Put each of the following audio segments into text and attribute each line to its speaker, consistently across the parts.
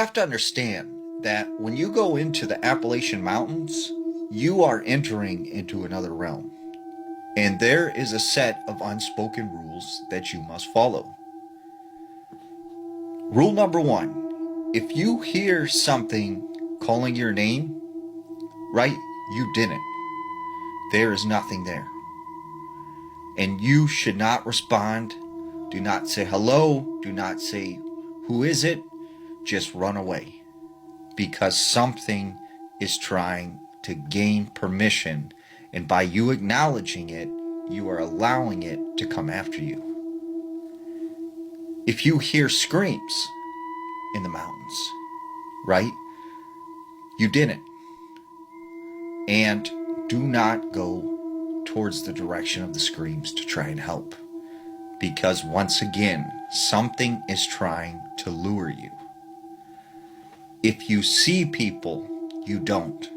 Speaker 1: have to understand that when you go into the Appalachian Mountains, you are entering into another realm. And there is a set of unspoken rules that you must follow. Rule number one, if you hear something calling your name, right, you didn't. There is nothing there. And you should not respond. Do not say hello. Do not say, who is it? Just run away. Because something is trying to gain permission. And by you acknowledging it, you are allowing it to come after you. If you hear screams in the mountains, right? You didn't. And do not go towards the direction of the screams to try and help. Because once again, something is trying to lure you. If you see people, you don't.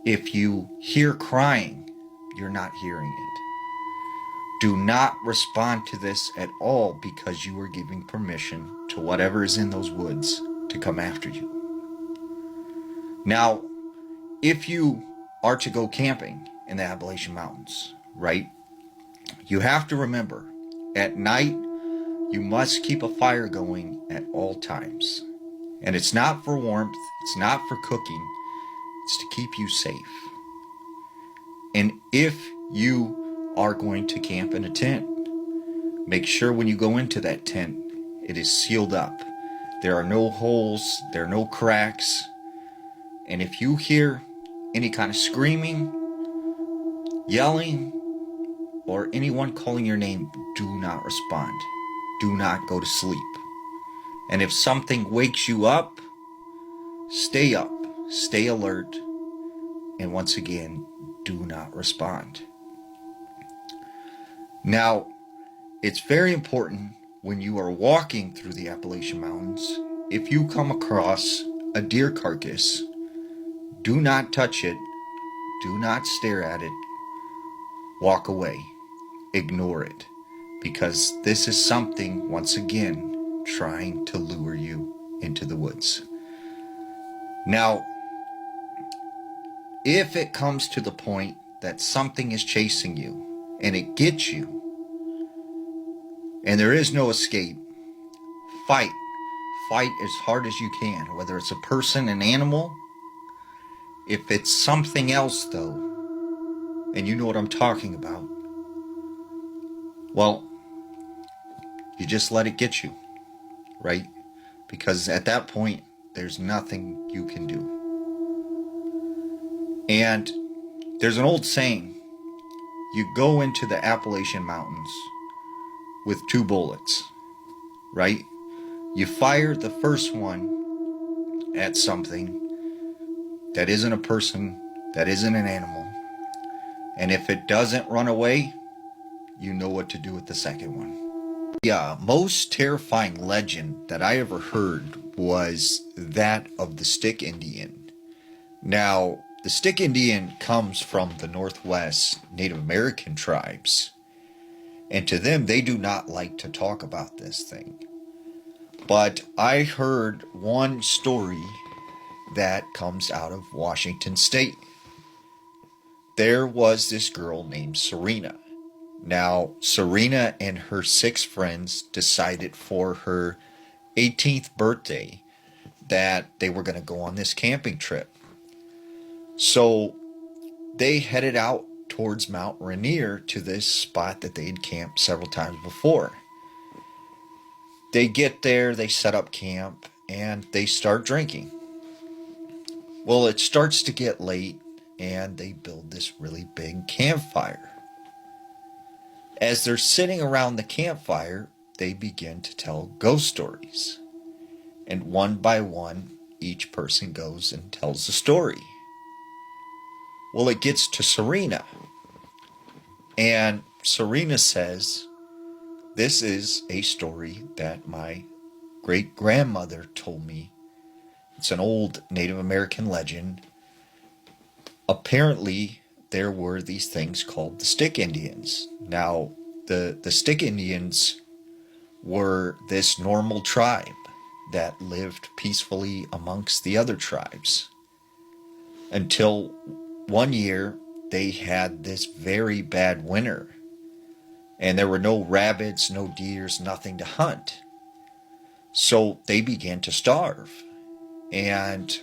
Speaker 1: If you hear crying, you're not hearing it. Do not respond to this at all because you are giving permission to whatever is in those woods to come after you. Now, if you are to go camping in the Appalachian Mountains, right, you have to remember, at night, you must keep a fire going at all times. And it's not for warmth, it's not for cooking, it's to keep you safe. And if you are going to camp in a tent, make sure when you go into that tent, it is sealed up. There are no holes, there are no cracks. And if you hear any kind of screaming, yelling, or anyone calling your name, do not respond. Do not go to sleep. And if something wakes you up, stay alert, and once again, do not respond. Now, it's very important when you are walking through the Appalachian Mountains, if you come across a deer carcass, do not touch it, do not stare at it, walk away, ignore it, because this is something, once again, trying to lure you into the woods. Now, if it comes to the point that something is chasing you and it gets you and there is no escape, fight as hard as you can, whether it's a person, an animal. If it's something else though, and you know what I'm talking about, well, you just let it get you, right? Because at that point, there's nothing you can do. And there's an old saying, you go into the Appalachian Mountains with 2 bullets, right? You fire the first one at something that isn't a person, that isn't an animal. And if it doesn't run away, you know what to do with the second one. The most terrifying legend that I ever heard was that of the Stick Indian. Now, the Stick Indian comes from the Northwest Native American tribes. And to them, they do not like to talk about this thing. But I heard one story that comes out of Washington State. There was this girl named Serena. Now, Serena and her 6 friends decided for her 18th birthday that they were going to go on this camping trip. So they headed out towards Mount Rainier to this spot that they had camped several times before. They get there, they set up camp, and they start drinking. Well, it starts to get late, and they build this really big campfire. As they're sitting around the campfire, they begin to tell ghost stories. And one by one, each person goes and tells a story. Well, it gets to Serena. And Serena says, this is a story that my great-grandmother told me. It's an old Native American legend. Apparently, there were these things called the Stick Indians. Now, the Stick Indians were this normal tribe that lived peacefully amongst the other tribes. Until one year, they had this very bad winter. And there were no rabbits, no deers, nothing to hunt. So they began to starve. And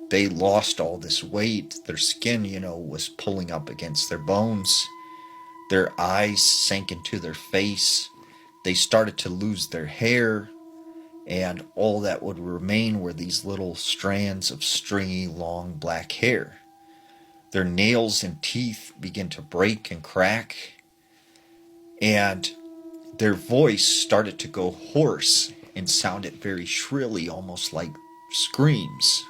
Speaker 1: they lost all this weight. Their skin, was pulling up against their bones. Their eyes sank into their face. They started to lose their hair. And all that would remain were these little strands of stringy, long black hair. Their nails and teeth began to break and crack. And their voice started to go hoarse and sounded very shrilly, almost like screams.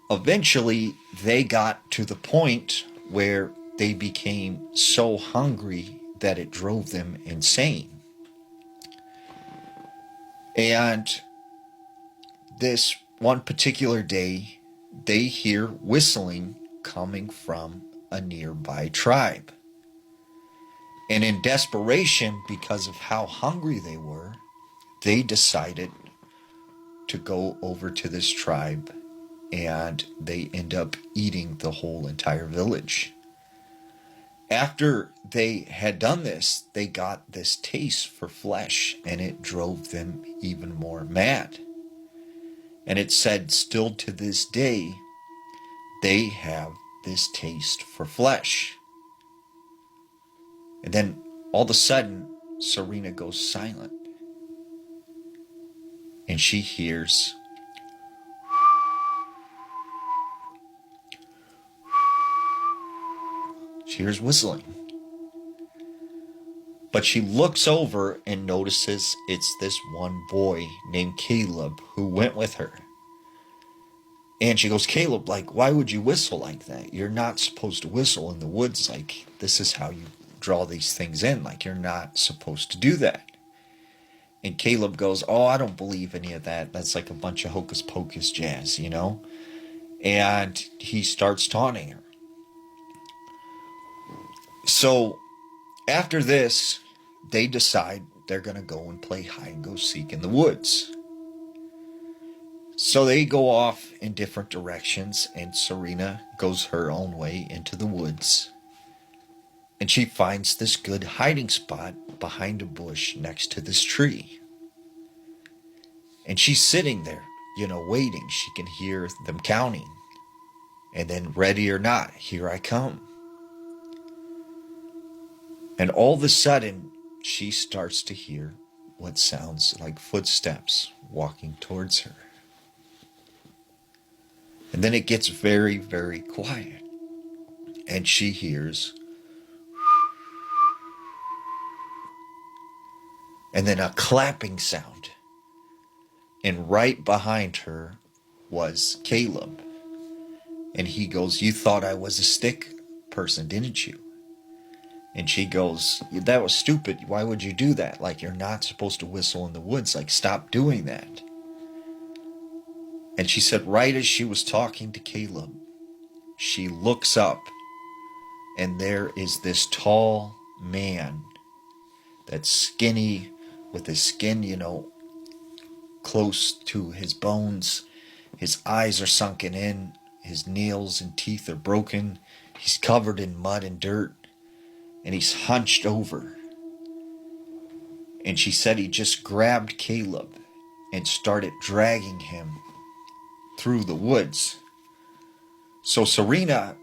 Speaker 1: Eventually, they got to the point where they became so hungry that it drove them insane. And this one particular day, they hear whistling coming from a nearby tribe. And in desperation, because of how hungry they were, they decided to go over to this tribe, and they end up eating the whole entire village. After they had done this, they got this taste for flesh, and it drove them even more mad. And it said, still to this day, they have this taste for flesh. And then all of a sudden, Serena goes silent. And she hears whistling. But she looks over and notices it's this one boy named Caleb who went with her. And she goes, Caleb, why would you whistle like that? You're not supposed to whistle in the woods. This is how you draw these things in. You're not supposed to do that. And Caleb goes, oh, I don't believe any of that. That's a bunch of hocus pocus jazz, And he starts taunting her. So after this, they decide they're going to go and play hide and go seek in the woods. So they go off in different directions, and Serena goes her own way into the woods. And she finds this good hiding spot behind a bush next to this tree. And she's sitting there, waiting. She can hear them counting. And then, ready or not, here I come. And all of a sudden, she starts to hear what sounds like footsteps walking towards her. And then it gets very, very quiet. And she hears, and then a clapping sound. And right behind her was Caleb. And he goes, you thought I was a stick person, didn't you? And she goes, that was stupid. Why would you do that? You're not supposed to whistle in the woods. Stop doing that. And she said, right as she was talking to Caleb, she looks up, and there is this tall man that's skinny, with his skin, close to his bones. His eyes are sunken in. His nails and teeth are broken. He's covered in mud and dirt. And he's hunched over. And she said he just grabbed Caleb and started dragging him through the woods. So Serena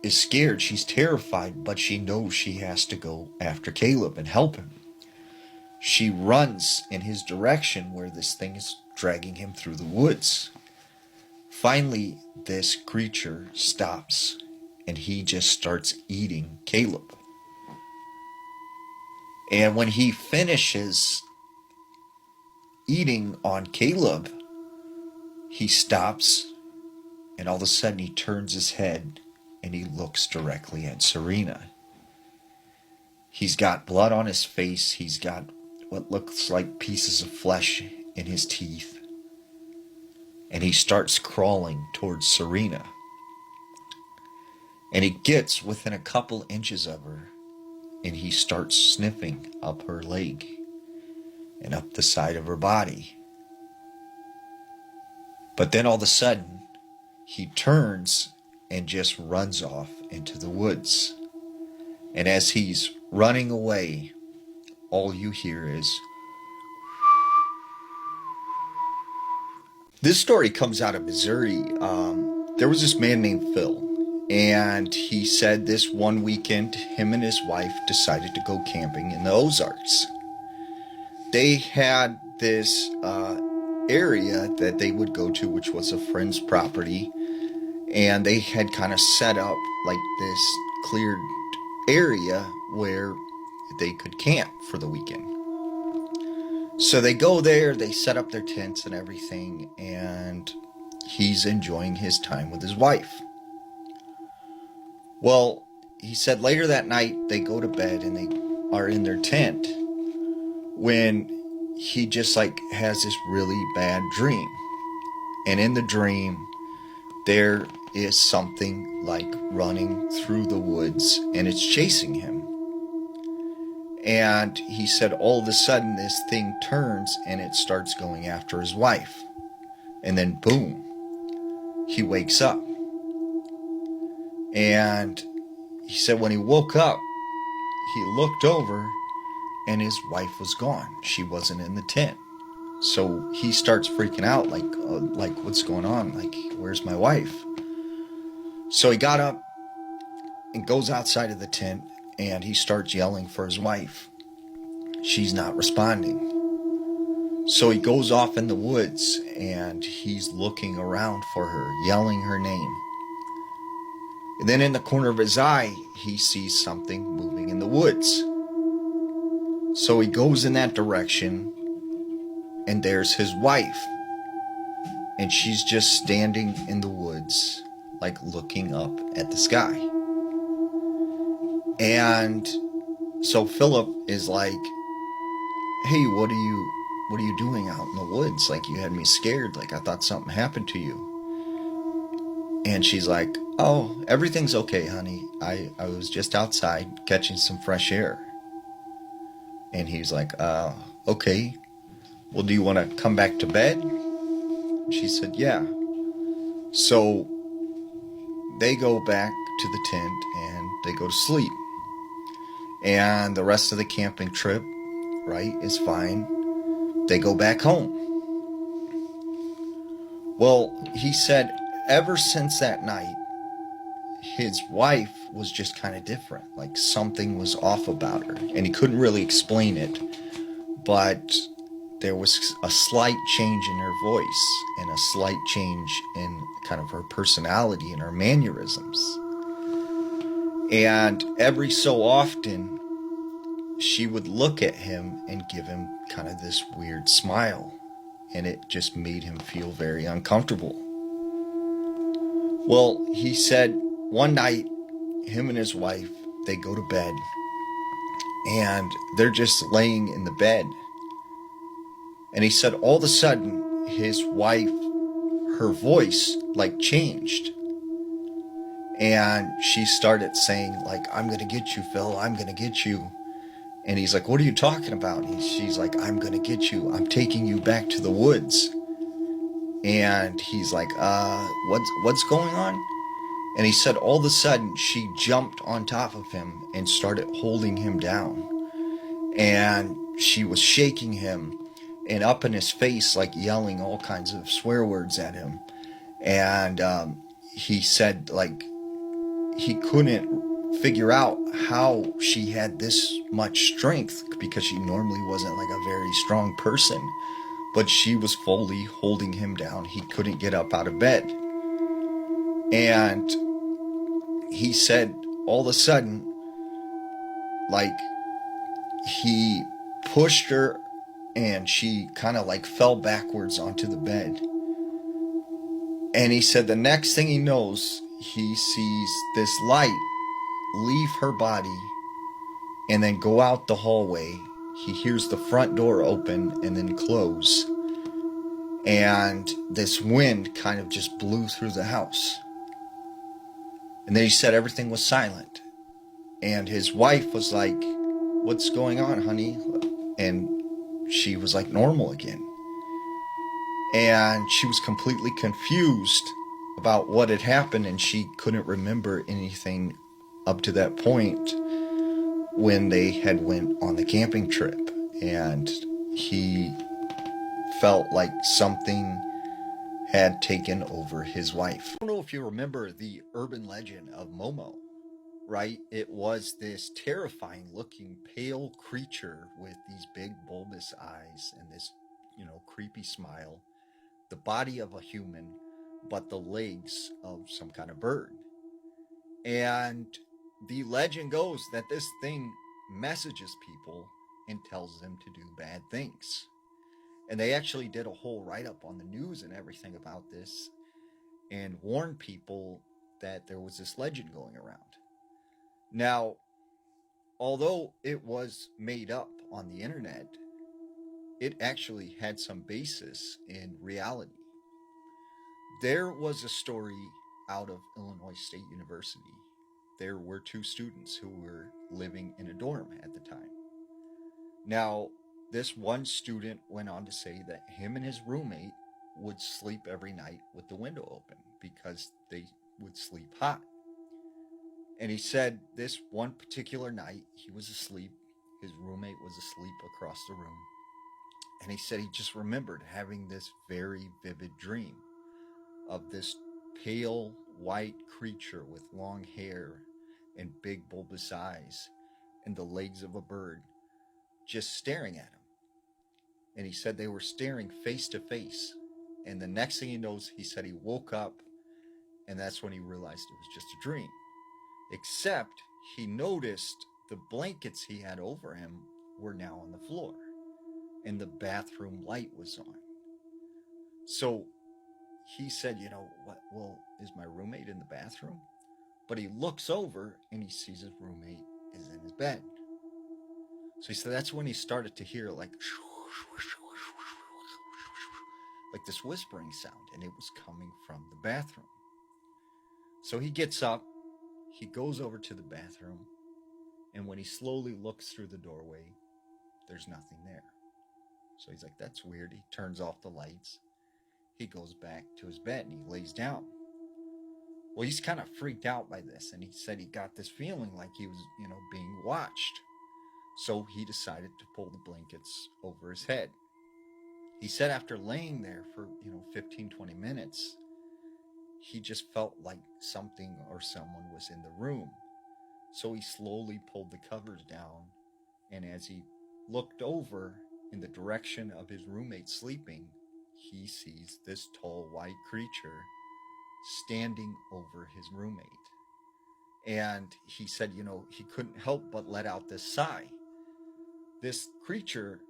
Speaker 1: is scared. She's terrified, but she knows she has to go after Caleb and help him. She runs in his direction where this thing is dragging him through the woods. Finally, this creature stops, and he just starts eating Caleb. And when he finishes eating on Caleb, he stops, and all of a sudden he turns his head and he looks directly at Serena. He's got blood on his face. He's got what looks like pieces of flesh in his teeth. And he starts crawling towards Serena. And he gets within a couple inches of her, and he starts sniffing up her leg and up the side of her body. But then all of a sudden, he turns and just runs off into the woods. And as he's running away, all you hear is... This story comes out of Missouri. There was this man named Phil. And he said this one weekend, him and his wife decided to go camping in the Ozarks. They had this area that they would go to, which was a friend's property. And they had kind of set up like this cleared area where they could camp for the weekend. So they go there, they set up their tents and everything, and he's enjoying his time with his wife. Well, he said later that night they go to bed and they are in their tent when he just like has this really bad dream. And in the dream, there is something like running through the woods and it's chasing him. And he said all of a sudden this thing turns and it starts going after his wife. And then boom, he wakes up. And he said when he woke up, he looked over and his wife was gone. She wasn't in the tent. So he starts freaking out like what's going on? Like, where's my wife? So he got up and goes outside of the tent and he starts yelling for his wife. She's not responding. So he goes off in the woods and he's looking around for her, yelling her name. And then in the corner of his eye, he sees something moving in the woods. So he goes in that direction and there's his wife. And she's just standing in the woods, like looking up at the sky. And so Philip is like, hey, what are you doing out in the woods? Like, you had me scared. Like, I thought something happened to you. And she's like, oh, everything's okay, honey. I was just outside catching some fresh air. And he's like, okay. Well, do you want to come back to bed? She said, yeah. So they go back to the tent and they go to sleep. And the rest of the camping trip, right, is fine. They go back home. Well, he said ever since that night, his wife was just kind of different. Like something was off about her. And he couldn't really explain it. But there was a slight change in her voice and a slight change in kind of her personality and her mannerisms. And every so often, she would look at him and give him kind of this weird smile. And it just made him feel very uncomfortable. Well, he said one night, him and his wife, they go to bed. And they're just laying in the bed. And he said all of a sudden, his wife, her voice like changed. And she started saying like, I'm going to get you, Phil. I'm going to get you. And he's like, what are you talking about? And she's like, I'm going to get you. I'm taking you back to the woods. And he's like, what's going on? And he said all of a sudden she jumped on top of him and started holding him down. And she was shaking him and up in his face, like yelling all kinds of swear words at him. And he said like he couldn't figure out how she had this much strength because she normally wasn't like a very strong person. But she was fully holding him down. He couldn't get up out of bed. And he said all of a sudden, like he pushed her and she kind of like fell backwards onto the bed. And he said the next thing he knows, he sees this light leave her body and then go out the hallway. He hears the front door open and then close. And this wind kind of just blew through the house. And then he said everything was silent. And his wife was like, what's going on, honey? And she was like normal again. and she was completely confused about what had happened, and she couldn't remember anything up to that point when they had went on the camping trip. And he felt like something had taken over his wife. I don't know if you remember the urban legend of Momo, right? It was this terrifying looking pale creature with these big bulbous eyes and this, creepy smile, the body of a human, but the legs of some kind of bird. And the legend goes that this thing messages people and tells them to do bad things. And they actually did a whole write-up on the news and everything about this and warned people that there was this legend going around. Now, although it was made up on the internet, it actually had some basis in reality. There was a story out of Illinois State University. There were two students who were living in a dorm at the time. Now, this one student went on to say that him and his roommate would sleep every night with the window open because they would sleep hot. And he said this one particular night he was asleep, his roommate was asleep across the room, and he said he just remembered having this very vivid dream of this pale white creature with long hair and big bulbous eyes and the legs of a bird just staring at him. And he said they were staring face to face. And the next thing he knows, he said he woke up, and that's when he realized it was just a dream. Except he noticed the blankets he had over him were now on the floor, and the bathroom light was on. So he said, what? Well, is my roommate in the bathroom? But he looks over and he sees his roommate is in his bed. So he said that's when he started to hear like this whispering sound, and it was coming from the bathroom. So he gets up, he goes over to the bathroom, and when he slowly looks through the doorway, there's nothing there. So he's like, that's weird. He turns off the lights. He goes back to his bed and he lays down. Well, he's kind of freaked out by this, and he said he got this feeling like he was, being watched. So he decided to pull the blankets over his head. He said after laying there for, 15, 20 minutes, he just felt like something or someone was in the room. So he slowly pulled the covers down, and as he looked over in the direction of his roommate sleeping, he sees this tall white creature standing over his roommate. And he said, he couldn't help but let out this sigh. This creature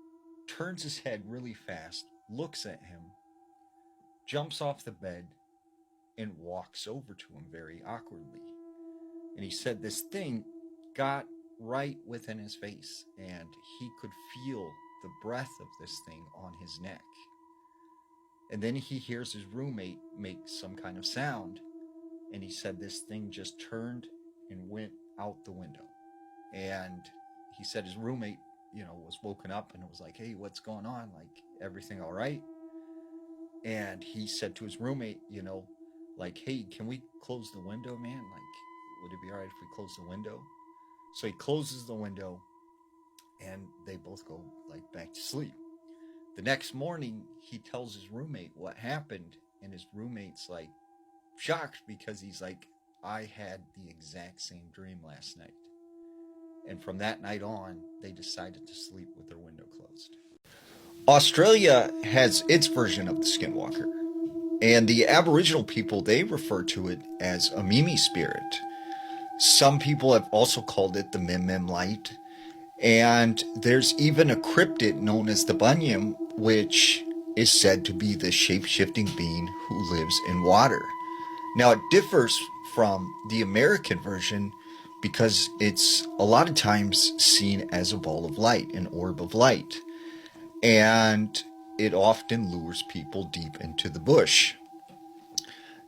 Speaker 1: turns his head really fast, looks at him, jumps off the bed, and walks over to him very awkwardly. And he said this thing got right within his face, and he could feel the breath of this thing on his neck. And then he hears his roommate make some kind of sound, and he said this thing just turned and went out the window. And he said his roommate, was woken up and was like, hey, what's going on? Like, everything all right? And he said to his roommate, like, hey, can we close the window, man? Like, would it be all right if we close the window? So he closes the window, and they both go, like, back to sleep. The next morning, he tells his roommate what happened, and his roommate's, like, shocked because he's like, I had the exact same dream last night. And from that night on, they decided to sleep with their window closed. Australia has its version of the skinwalker. And the Aboriginal people, they refer to it as a Mimi spirit. Some people have also called it the Mim Mim light. And there's even a cryptid known as the Bunyam, which is said to be the shape-shifting being who lives in water. Now, it differs from the American version because it's a lot of times seen as a ball of light, an orb of light. And it often lures people deep into the bush.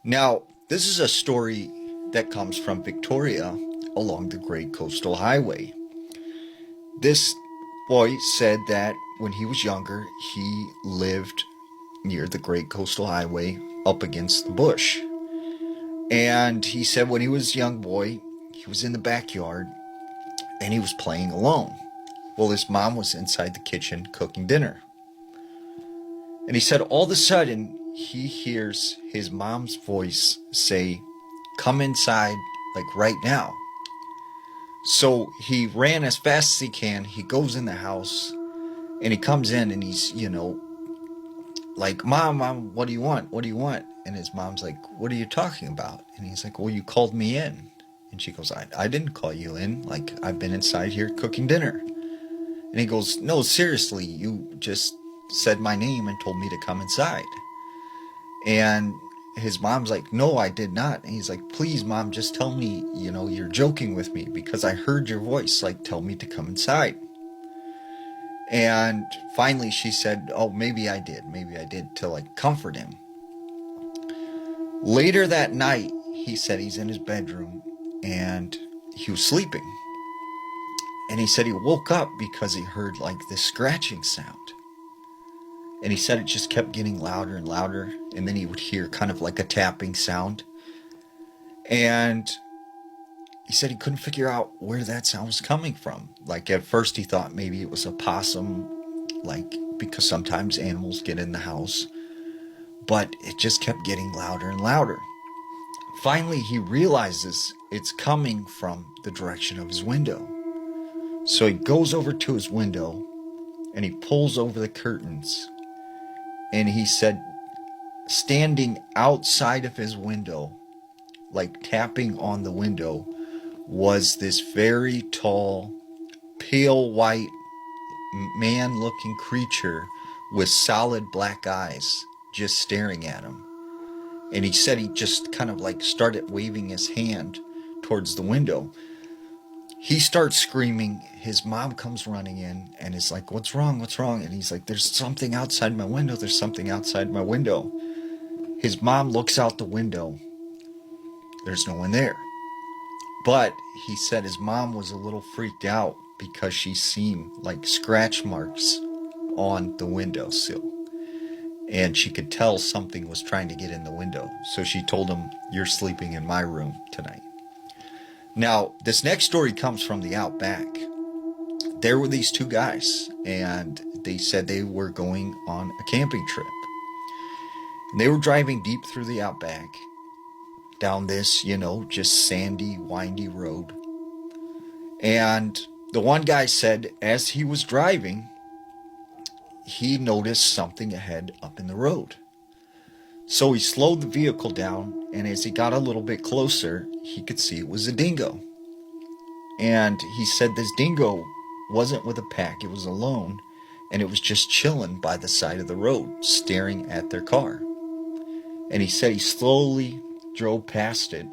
Speaker 1: Now, this is a story that comes from Victoria along the Great Coastal Highway. This boy said that when he was younger, he lived near the Great Coastal Highway up against the bush. And he said when he was a young boy, he was in the backyard and he was playing alone. Well, his mom was inside the kitchen cooking dinner. And he said all of a sudden he hears his mom's voice say, "Come inside, like right now." So he ran as fast as he can. He goes in the house and he comes in and he's, like, Mom, what do you want? What do you want? And his mom's like, "What are you talking about?" And he's like, "Well, you called me in." And she goes, I didn't call you in. Like, I've been inside here cooking dinner. And he goes, "No, seriously, you just said my name and told me to come inside." And his mom's like, "No, I did not." And he's like, "Please, Mom, just tell me, you're joking with me because I heard your voice. Like, tell me to come inside." And finally she said, "Oh, maybe I did. Maybe I did," to like comfort him. Later that night, he said he's in his bedroom and he was sleeping. And he said he woke up because he heard like this scratching sound. And he said it just kept getting louder and louder. And then he would hear kind of like a tapping sound. And he said he couldn't figure out where that sound was coming from. Like at first he thought maybe it was a possum, like because sometimes animals get in the house. But it just kept getting louder and louder. Finally, he realizes it's coming from the direction of his window. So he goes over to his window and he pulls over the curtains. And he said, standing outside of his window, like tapping on the window, was this very tall, pale white, man-looking creature with solid black eyes just staring at him. And he said he just kind of like started waving his hand towards the window. He starts screaming. His mom comes running in and is like, "What's wrong? What's wrong?" And he's like, "There's something outside my window. There's something outside my window." His mom looks out the window. There's no one there. But he said his mom was a little freaked out because she seen like scratch marks on the windowsill. And she could tell something was trying to get in the window. So she told him, "You're sleeping in my room tonight." Now, this next story comes from the outback. There were these two guys, and they said they were going on a camping trip. And they were driving deep through the outback, down this, just sandy, windy road. And the one guy said as he was driving, he noticed something ahead up in the road. So he slowed the vehicle down, and as he got a little bit closer, he could see it was a dingo. And he said this dingo wasn't with a pack, it was alone, and it was just chilling by the side of the road, staring at their car. And he said he slowly drove past it,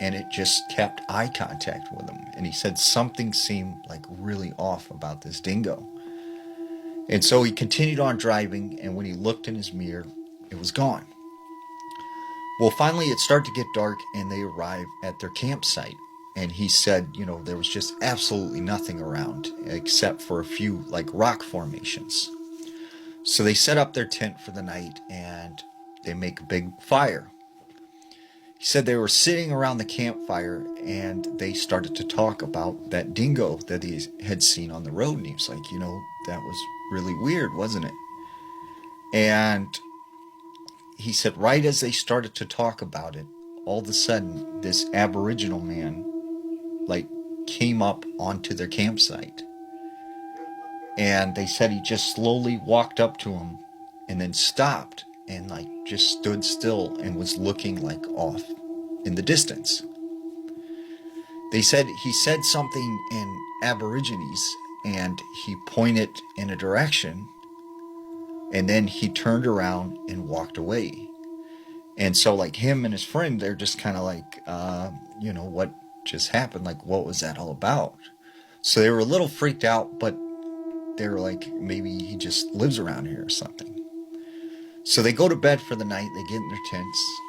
Speaker 1: and it just kept eye contact with him. And he said something seemed like really off about this dingo. And so he continued on driving, and when he looked in his mirror, it was gone. Well, finally it started to get dark, and they arrived at their campsite. And he said, there was just absolutely nothing around except for a few like rock formations. So they set up their tent for the night, and they make a big fire. He said they were sitting around the campfire, and they started to talk about that dingo that he had seen on the road. And he was like, that was really weird, wasn't it? And he said right as they started to talk about it, all of a sudden this Aboriginal man like came up onto their campsite. And they said he just slowly walked up to him and then stopped and like just stood still and was looking like off in the distance. They said he said something in Aborigines, and he pointed in a direction, and then he turned around and walked away. And so like him and his friend, they're just kind of like, what just happened? Like, what was that all about? So they were a little freaked out, but they were like, maybe he just lives around here or something. So they go to bed for the night. They get in their tents,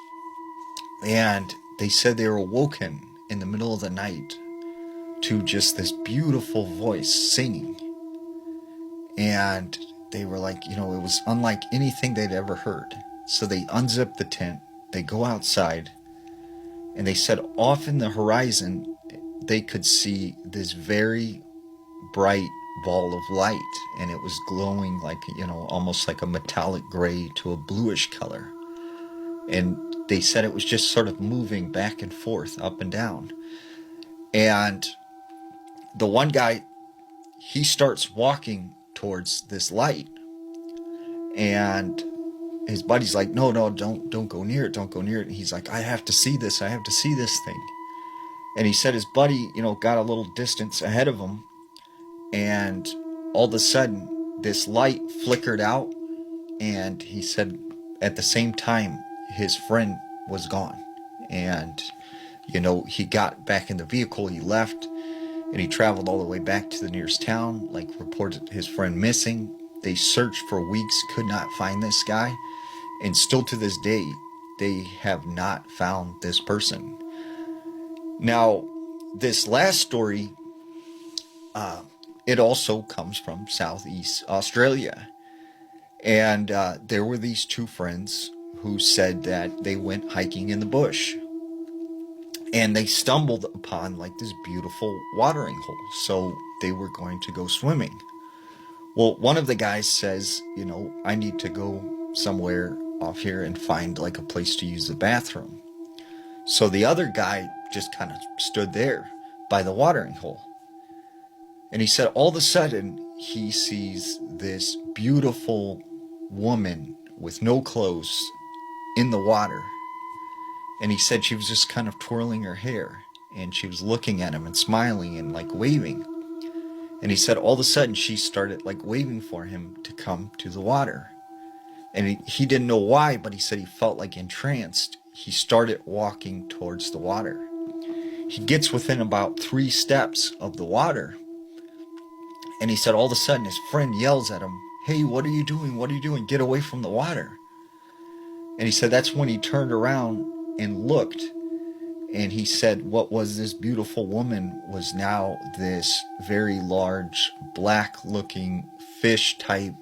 Speaker 1: and they said they were awoken in the middle of the night to just this beautiful voice singing. And they were like, it was unlike anything they'd ever heard. So they unzip the tent, they go outside, and they said off in the horizon, they could see this very bright ball of light, and it was glowing like, almost like a metallic gray to a bluish color. And they said it was just sort of moving back and forth, up and down. And the one guy, he starts walking towards this light, and his buddy's like, no, don't go near it, don't go near it. And he's like, I have to see this thing. And he said his buddy, got a little distance ahead of him, and all of a sudden this light flickered out, and he said at the same time his friend was gone. And he got back in the vehicle, he left, and he traveled all the way back to the nearest town, reported his friend missing. They searched for weeks, could not find this guy, and still to this day they have not found this person. Now, this last story, it also comes from Southeast Australia. And there were these two friends who said that they went hiking in the bush, and they stumbled upon this beautiful watering hole. So they were going to go swimming. Well, one of the guys says, I need to go somewhere off here and find a place to use the bathroom. So the other guy just kind of stood there by the watering hole. And he said all of a sudden he sees this beautiful woman with no clothes in the water. And he said she was just kind of twirling her hair, and she was looking at him and smiling and waving. And he said all of a sudden she started waving for him to come to the water. And he didn't know why, but he said he felt entranced. He started walking towards the water. He gets within about 3 steps of the water, and he said all of a sudden his friend yells at him, hey, what are you doing? What are you doing? Get away from the water. And he said that's when he turned around and looked, and he said what was this beautiful woman was now this very large black looking fish type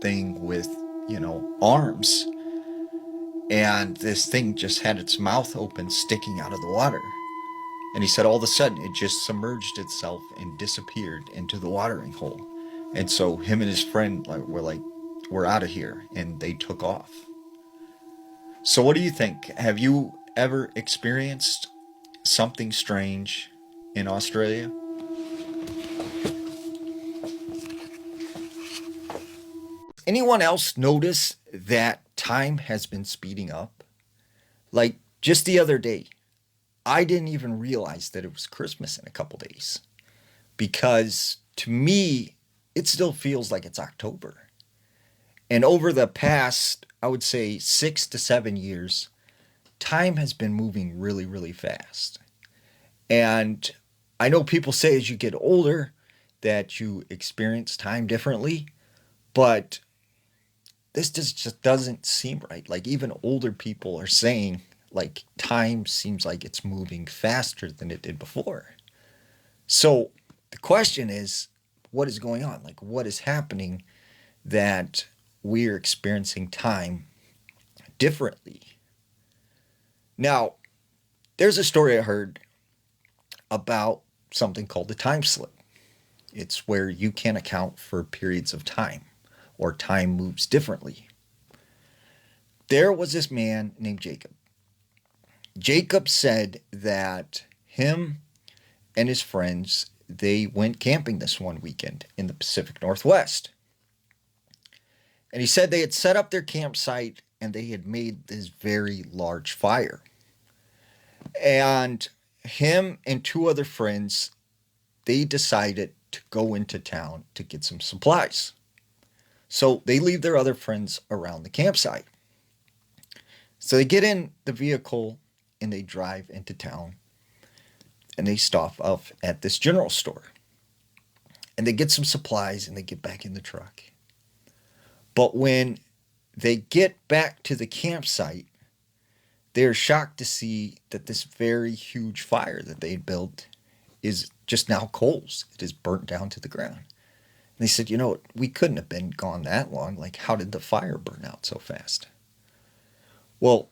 Speaker 1: thing with arms, and this thing just had its mouth open, sticking out of the water. And he said all of a sudden it just submerged itself and disappeared into the watering hole. And so him and his friend we're out of here, and they took off. So what do you think? Have you ever experienced something strange in Australia? Anyone else notice that time has been speeding up? Just the other day, I didn't even realize that it was Christmas in a couple days, because to me, it still feels like it's October. And over the past, I would say 6 to 7 years, time has been moving really, really fast. And I know people say as you get older that you experience time differently, but this just doesn't seem right. Even older people are saying time seems like it's moving faster than it did before. So the question is, what is going on? What is happening that we're experiencing time differently? Now, there's a story I heard about something called the time slip. It's where you can account for periods of time, or time moves differently. There was this man named Jacob. Jacob said that him and his friends, they went camping this one weekend in the Pacific Northwest. And he said they had set up their campsite and they had made this very large fire. And him and 2 other friends, they decided to go into town to get some supplies. So they leave their other friends around the campsite. So they get in the vehicle and they drive into town, and they stop off at this general store. And they get some supplies and they get back in the truck. But when they get back to the campsite, they're shocked to see that this very huge fire that they had built is just now coals. It is burnt down to the ground. They said, we couldn't have been gone that long. Like, how did the fire burn out so fast? Well,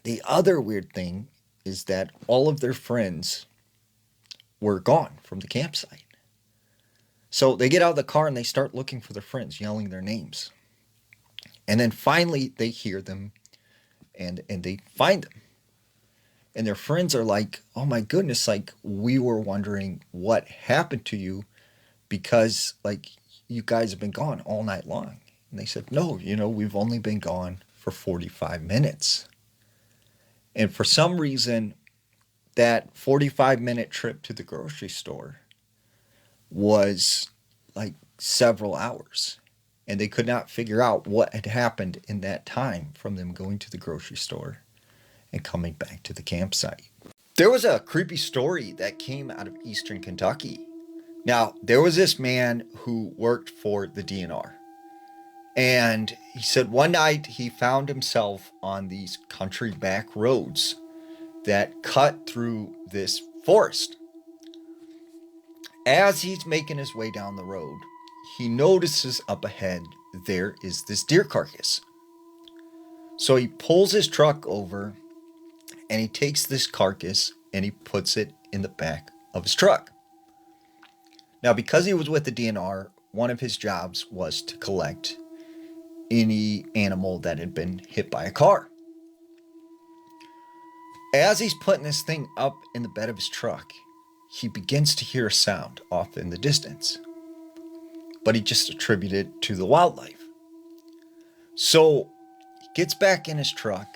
Speaker 1: the other weird thing is that all of their friends were gone from the campsite. So they get out of the car and they start looking for their friends, yelling their names. And then finally they hear them and they find them. And their friends are like, oh my goodness, like we were wondering what happened to you because like you guys have been gone all night long. And they said, no, we've only been gone for 45 minutes. And for some reason, that 45-minute trip to the grocery store was like several hours. And they could not figure out what had happened in that time from them going to the grocery store and coming back to the campsite. There was a creepy story that came out of eastern Kentucky. Now, there was this man who worked for the DNR. And he said one night he found himself on these country back roads that cut through this forest. As he's making his way down the road, he notices up ahead there is this deer carcass. So he pulls his truck over and he takes this carcass and he puts it in the back of his truck. Now, because he was with the DNR, one of his jobs was to collect any animal that had been hit by a car. As he's putting this thing up in the bed of his truck, he begins to hear a sound off in the distance. But he just attributed it to the wildlife. So he gets back in his truck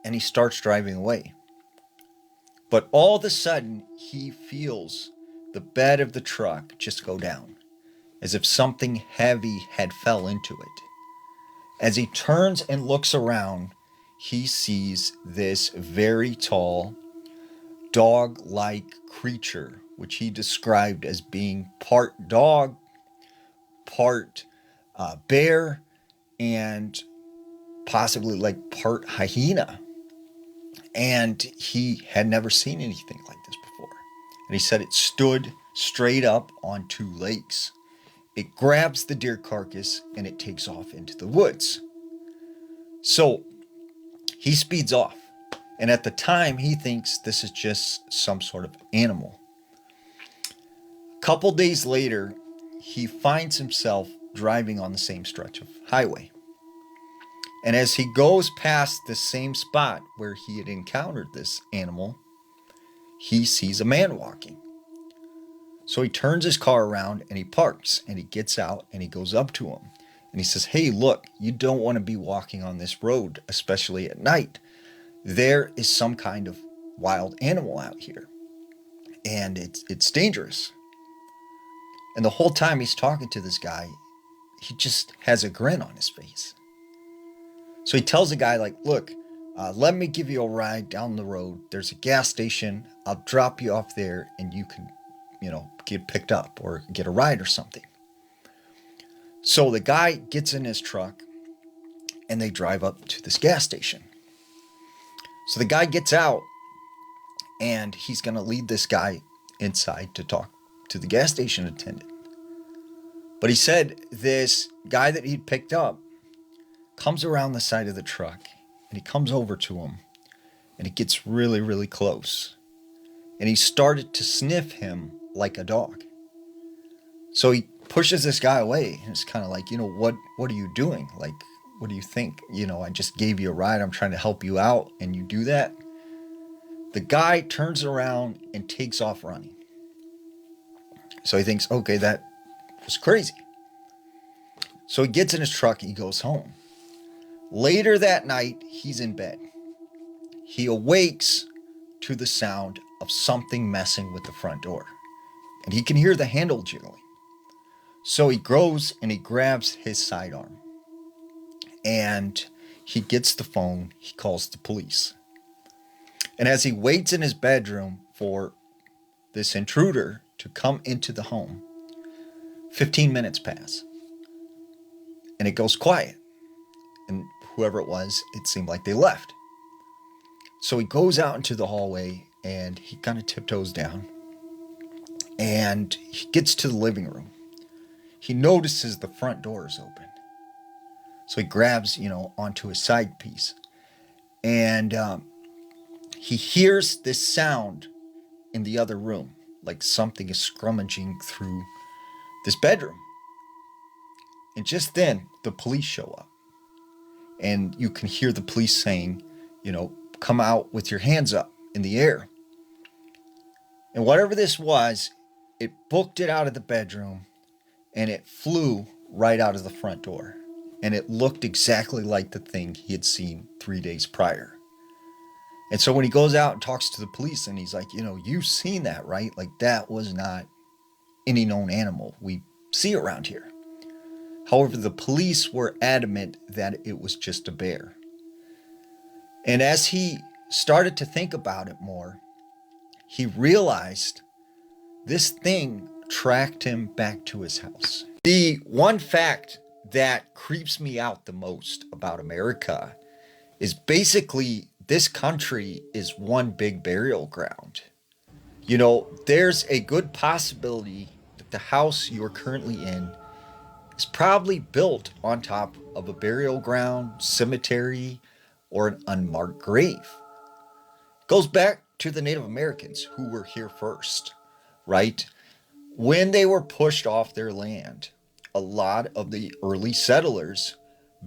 Speaker 1: and he starts driving away. But all of a sudden, he feels the bed of the truck just go down, as if something heavy had fell into it. As he turns and looks around, he sees this very tall, dog-like creature, which he described as being part dog, part bear, and possibly like part hyena. And he had never seen anything like this before. And he said it stood straight up on two legs. It grabs the deer carcass and it takes off into the woods. So he speeds off. And at the time, he thinks this is just some sort of animal. A couple days later, he finds himself driving on the same stretch of highway. And as he goes past the same spot where he had encountered this animal, he sees a man walking. So he turns his car around and he parks and he gets out and he goes up to him. And he says, hey, look, you don't want to be walking on this road, especially at night. There is some kind of wild animal out here. And it's dangerous. And the whole time he's talking to this guy, he just has a grin on his face. So he tells the guy, like, look, let me give you a ride down the road. There's a gas station. I'll drop you off there and you can, get picked up or get a ride or something. So the guy gets in his truck and they drive up to this gas station. So the guy gets out and he's going to lead this guy inside to talk to the gas station attendant. But he said this guy that he'd picked up comes around the side of the truck and he comes over to him and he gets really, really close. And he started to sniff him like a dog. So he pushes this guy away and it's kind of like, what are you doing? Like, what do you think? I just gave you a ride. I'm trying to help you out and you do that. The guy turns around and takes off running. So he thinks, okay, that was crazy. So he gets in his truck and he goes home. Later that night, he's in bed. He awakes to the sound of something messing with the front door. And he can hear the handle jiggling. So he goes and he grabs his sidearm. And he gets the phone. He calls the police. And as he waits in his bedroom for this intruder to come into the home, 15 minutes pass. And it goes quiet. And whoever it was, it seemed like they left. So he goes out into the hallway and he kind of tiptoes down. And he gets to the living room he notices the front door is open. So he grabs, onto his side piece. And he hears this sound in the other room, like something is scrummaging through this bedroom. And just then, the police show up. And you can hear the police saying, come out with your hands up in the air. And whatever this was, it booked it out of the bedroom and it flew right out of the front door. And it looked exactly like the thing he had seen 3 days prior. And so when he goes out and talks to the police and he's like, you've seen that, right? Like that was not any known animal we see around here. However, the police were adamant that it was just a bear. And as he started to think about it more, he realized this thing tracked him back to his house. The one fact that creeps me out the most about America is basically this country is one big burial ground. There's a good possibility that the house you're currently in is probably built on top of a burial ground, cemetery, or an unmarked grave. It goes back to the Native Americans who were here first, right? When they were pushed off their land, a lot of the early settlers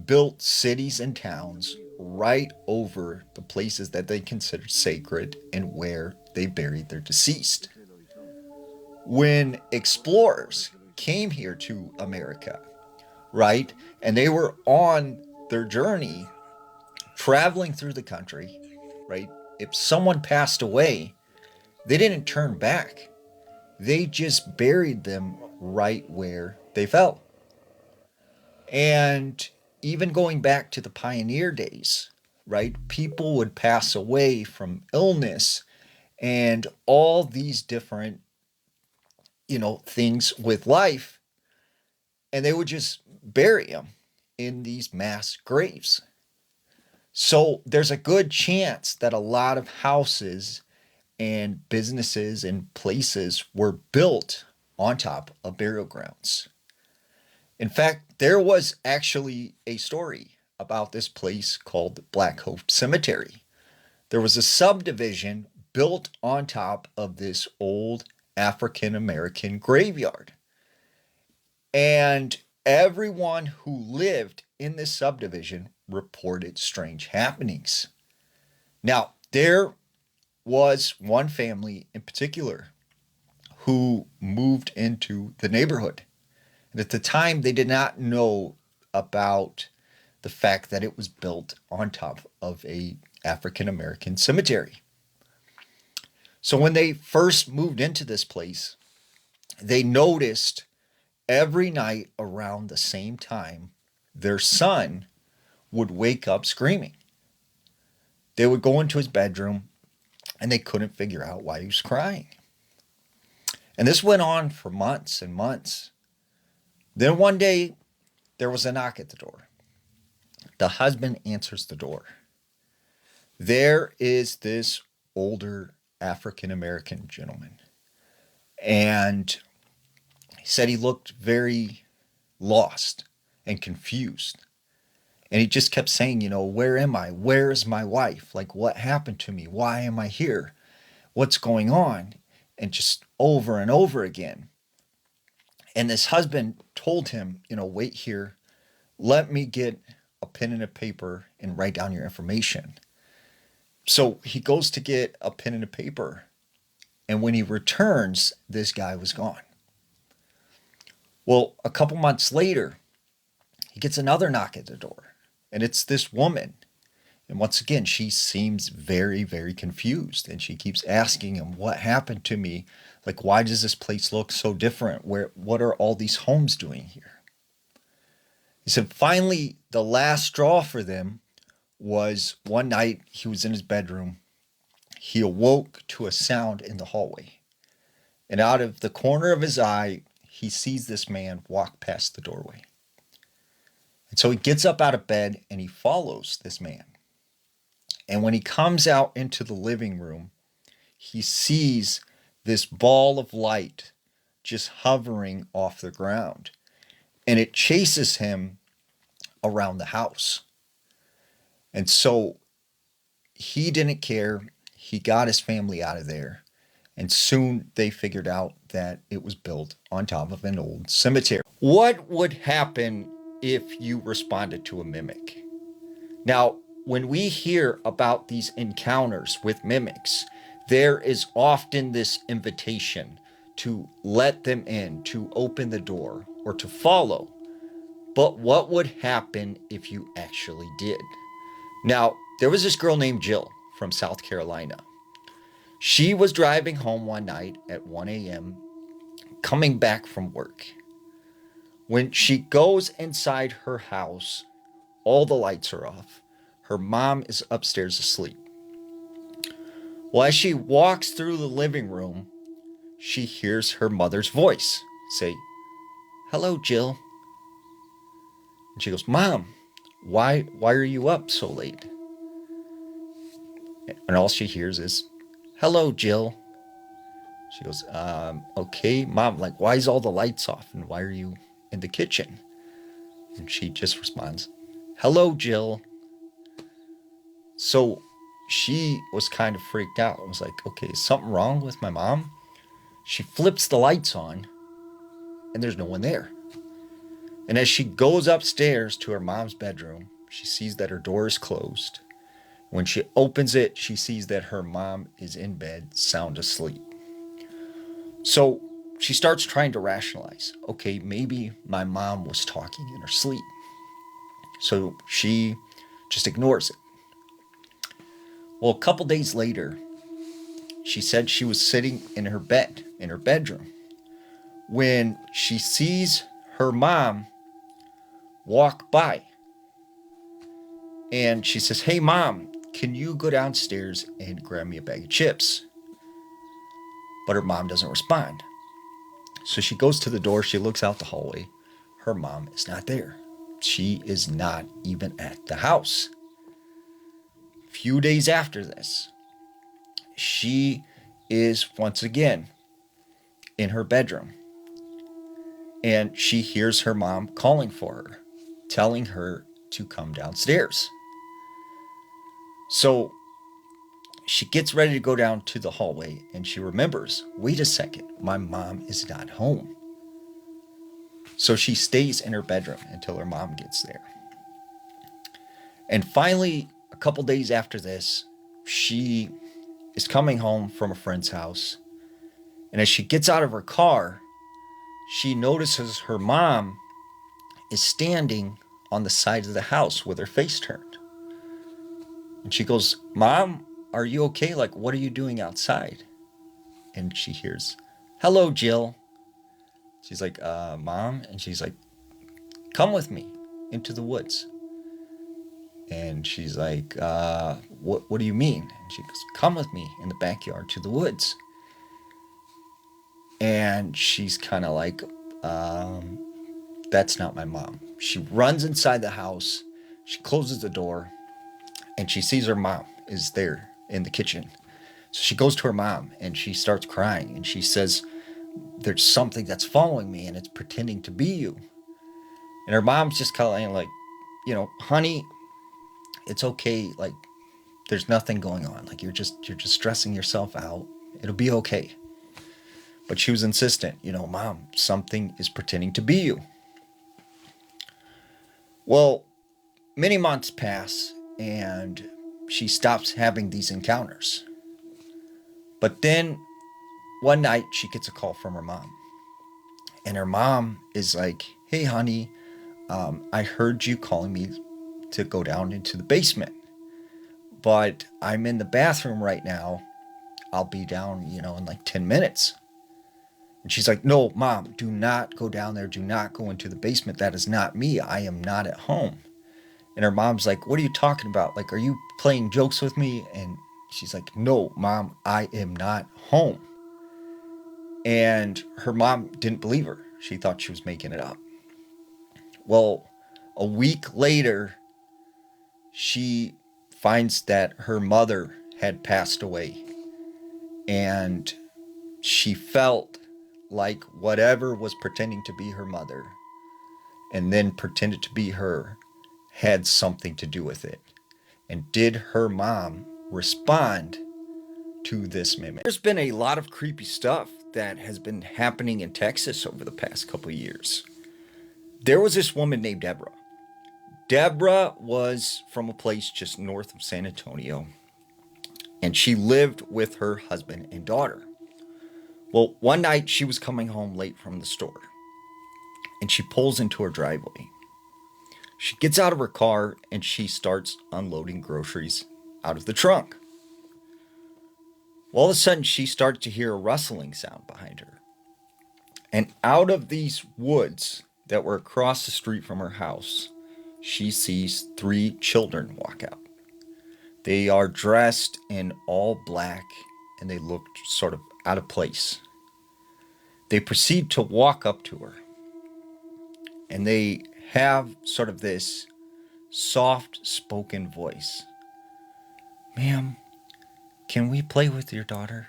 Speaker 1: built cities and towns right over the places that they considered sacred and where they buried their deceased. When explorers came here to America, right, and they were on their journey traveling through the country, right, if someone passed away, they didn't turn back. They just buried them right where they fell. And even going back to the pioneer days, right, people would pass away from illness and all these different, things with life, and they would just bury them in these mass graves. So there's a good chance that a lot of houses and businesses and places were built on top of burial grounds. In fact, there was actually a story about this place called Black Hope Cemetery. There was a subdivision built on top of this old African American graveyard. And everyone who lived in this subdivision reported strange happenings. Now, there was one family in particular who moved into the neighborhood. And at the time, they did not know about the fact that it was built on top of a African American cemetery. So when they first moved into this place, they noticed every night around the same time, their son would wake up screaming. They would go into his bedroom and they couldn't figure out why he was crying. And this went on for months and months. Then one day, there was a knock at the door. The husband answers the door. There is this older African American gentleman. And he said he looked very lost and confused. And he just kept saying, where am I? Where is my wife? Like, what happened to me? Why am I here? What's going on? And just over and over again. And this husband told him, wait here. Let me get a pen and a paper and write down your information. So he goes to get a pen and a paper. And when he returns, this guy was gone. Well, a couple months later, he gets another knock at the door. And it's this woman. And once again, she seems very, very confused. And she keeps asking him, what happened to me? Like, why does this place look so different? What are all these homes doing here? He said, finally, the last straw for them was one night he was in his bedroom. He awoke to a sound in the hallway. And out of the corner of his eye, he sees this man walk past the doorway. And so he gets up out of bed and he follows this man. And when he comes out into the living room, he sees this ball of light just hovering off the ground. and it chases him around the house. And so he didn't care. He got his family out of there. And soon they figured out that it was built on top of an old cemetery. What would happen if you responded to a mimic? Now, when we hear about these encounters with mimics, there is often this invitation to let them in, to open the door, or to follow. But what would happen if you actually did? Now, there was this girl named Jill from South Carolina. She was driving home one night at 1 a.m., coming back from work. When she goes inside her house, all the lights are off. Her mom is upstairs asleep. Well, as she walks through the living room, she hears her mother's voice say, "Hello, Jill." And she goes, "Mom, why are you up so late?" And all she hears is, "Hello, Jill." She goes, "Okay, Mom, like, why is all the lights off and why are you in the kitchen?" And she just responds, "Hello, Jill." So she was kind of freaked out. I was like, okay, is something wrong with my mom? She flips the lights on and there's no one there. And as she goes upstairs to her mom's bedroom, she sees that her door is closed. When she opens it, she sees that her mom is in bed, sound asleep. So she starts trying to rationalize. Okay, maybe my mom was talking in her sleep. So she just ignores it. Well, a couple days later, she said she was sitting in her bed, in her bedroom, when she sees her mom walk by. And she says, "Hey, Mom, can you go downstairs and grab me a bag of chips?" But her mom doesn't respond. So she goes to the door, she looks out the hallway. Her mom is not there. She is not even at the house. A few days after this, she is once again in her bedroom. And she hears her mom calling for her, telling her to come downstairs. So she gets ready to go down to the hallway and she remembers, wait a second, my mom is not home. So she stays in her bedroom until her mom gets there. And finally, a couple days after this, she is coming home from a friend's house. And as she gets out of her car, she notices her mom is standing on the side of the house with her face turned. And she goes, "Mom, are you okay? Like, what are you doing outside?" And she hears, "Hello, Jill." She's like, "Mom?" And she's like, "Come with me into the woods." And she's like, what do you mean?" And she goes, "Come with me in the backyard to the woods." And she's kind of like, that's not my mom. She runs inside the house. She closes the door and she sees her mom is there in the kitchen. So she goes to her mom and she starts crying and she says, "There's something that's following me and it's pretending to be you." And her mom's just kind of like, "Honey, it's okay. Like, there's nothing going on. Like, you're just stressing yourself out. It'll be okay." But she was insistent, "Mom, something is pretending to be you." Well, many months pass and she stops having these encounters. But then one night she gets a call from her mom. And her mom is like, "Hey, honey, I heard you calling me to go down into the basement. But I'm in the bathroom right now. I'll be down, in like 10 minutes. And she's like, "No, Mom, do not go down there. Do not go into the basement. That is not me. I am not at home." And her mom's like, "What are you talking about? Like, are you playing jokes with me?" And she's like, "No, Mom, I am not home." And her mom didn't believe her. She thought she was making it up. Well, a week later, she finds that her mother had passed away. And she felt like whatever was pretending to be her mother and then pretended to be her had something to do with it. And did her mom respond to this mimic? There's been a lot of creepy stuff that has been happening in Texas over the past couple of years. There was this woman named Deborah. Deborah was from a place just north of San Antonio, and she lived with her husband and daughter. Well, one night she was coming home late from the store, and she pulls into her driveway. She gets out of her car and she starts unloading groceries out of the trunk. Well, all of a sudden, she starts to hear a rustling sound behind her. And out of these woods that were across the street from her house, she sees 3 children walk out. They are dressed in all black and they look sort of out of place. They proceed to walk up to her, and they have sort of this soft spoken voice. Ma'am, can we play with your daughter?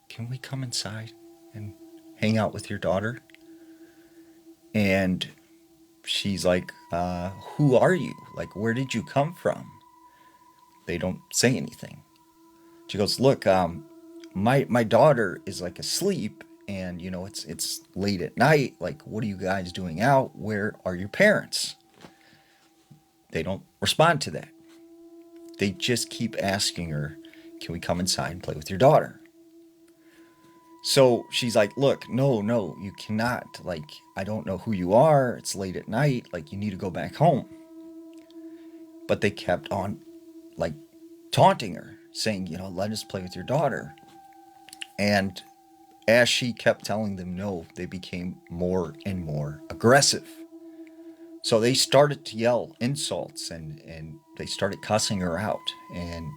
Speaker 1: Can we come inside and hang out with your daughter? And she's like, who are you? Like, where did you come from? They don't say anything. She goes, look, my daughter is like asleep, and it's late at night. Like, what are you guys doing out? Where are your parents? They don't respond to that. They just keep asking her, can we come inside and play with your daughter? So she's like, look, no, you cannot. Like, I don't know who you are. It's late at night. Like, you need to go back home. But they kept on, like, taunting her, saying, let us play with your daughter. And as she kept telling them no, they became more and more aggressive. So they started to yell insults, and they started cussing her out. And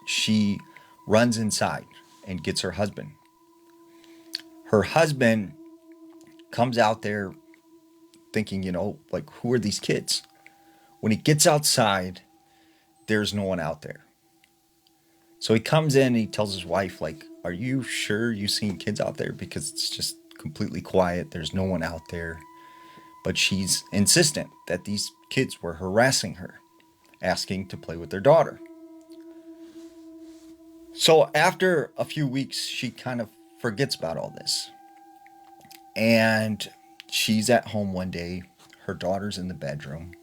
Speaker 1: she runs inside and gets her husband. Her husband comes out there thinking, like, who are these kids? When he gets outside, there's no one out there. So he comes in and he tells his wife, like, are you sure you've seen kids out there? Because it's just completely quiet. There's no one out there. But she's insistent that these kids were harassing her, asking to play with their daughter. So after a few weeks, she kind of forgets about all this. And she's at home one day. Her daughter's in the bedroom.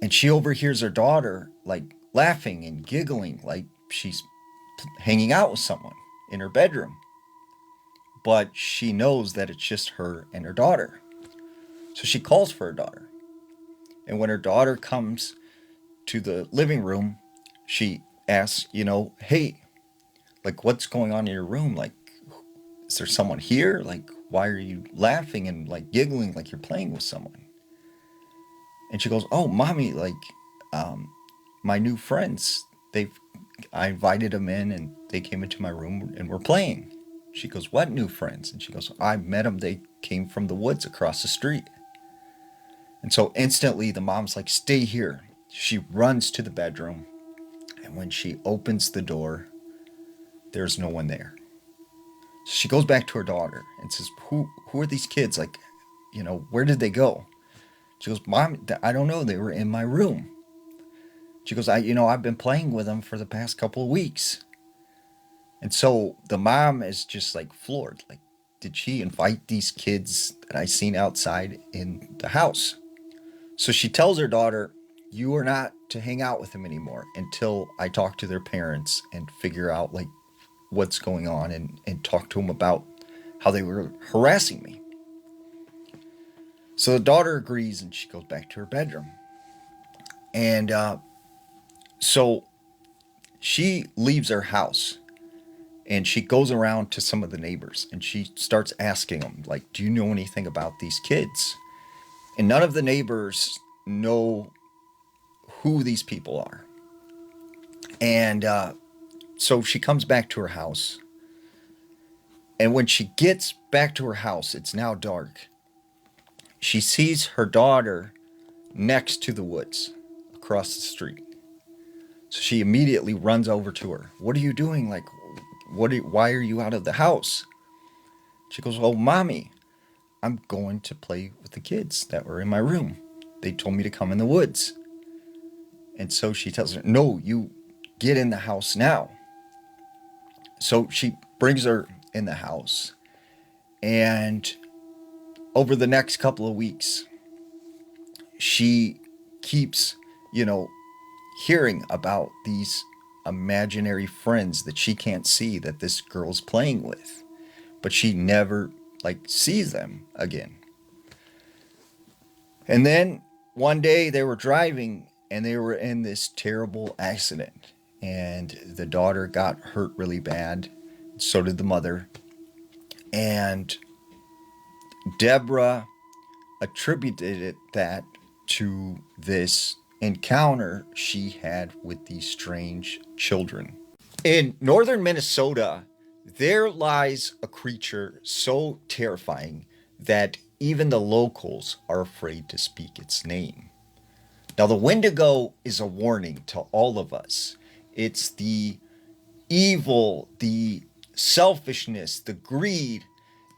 Speaker 1: And she overhears her daughter, like, laughing and giggling, like she's hanging out with someone in her bedroom. But she knows that it's just her and her daughter. So she calls for her daughter. And when her daughter comes to the living room, she asks, hey, like, what's going on in your room? Like, is there someone here? Like, why are you laughing and, like, giggling like you're playing with someone? And she goes, oh, mommy, like, my new friends, I invited them in and they came into my room and we're playing. She goes, what new friends? And she goes, I met them. They came from the woods across the street. And so instantly the mom's like, stay here. She runs to the bedroom. And when she opens the door, there's no one there. So she goes back to her daughter and says, who are these kids? Like, where did they go? She goes, Mom, I don't know. They were in my room. She goes, I've been playing with them for the past couple of weeks. And so the mom is just like floored. Like, did she invite these kids that I seen outside in the house? So she tells her daughter, you are not to hang out with them anymore until I talk to their parents and figure out, like, what's going on and talk to them about how they were harassing me. So the daughter agrees and she goes back to her bedroom. And so she leaves her house and she goes around to some of the neighbors and she starts asking them, like, do you know anything about these kids? And none of the neighbors know who these people are. And so she comes back to her house. And when she gets back to her house, it's now dark. She sees her daughter next to the woods across the street. So she immediately runs over to her. What are you doing? Like, why are you out of the house? She goes, oh, mommy, I'm going to play with the kids that were in my room. They told me to come in the woods. And so she tells her, no, you get in the house now. So she brings her in the house. And over the next couple of weeks, she keeps, hearing about these imaginary friends that she can't see that this girl's playing with. But she never, sees them again. And then one day they were driving and they were in this terrible accident. And the daughter got hurt really bad. So did the mother. And Deborah attributed that to this encounter she had with these strange children. In northern Minnesota, there lies a creature so terrifying that even the locals are afraid to speak its name. Now, the Wendigo is a warning to all of us. It's the evil, the selfishness, the greed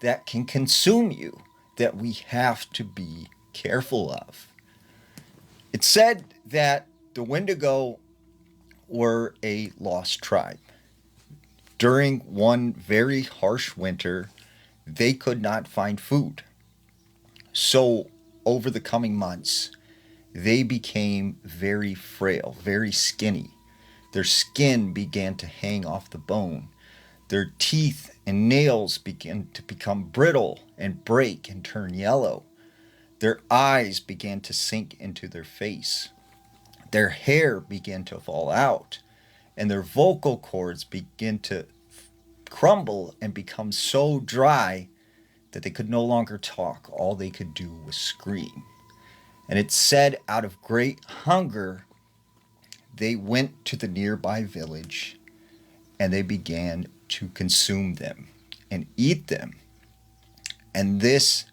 Speaker 1: that can consume you that we have to be careful of. It's said that the Wendigo were a lost tribe. During one very harsh winter, they could not find food. So over the coming months, they became very frail, very skinny. Their skin began to hang off the bone. Their teeth and nails began to become brittle and break and turn yellow. Their eyes began to sink into their face. Their hair began to fall out, and their vocal cords began to crumble and become so dry that they could no longer talk. All they could do was scream. And it's said out of great hunger, they went to the nearby village and they began to consume them and eat them. And this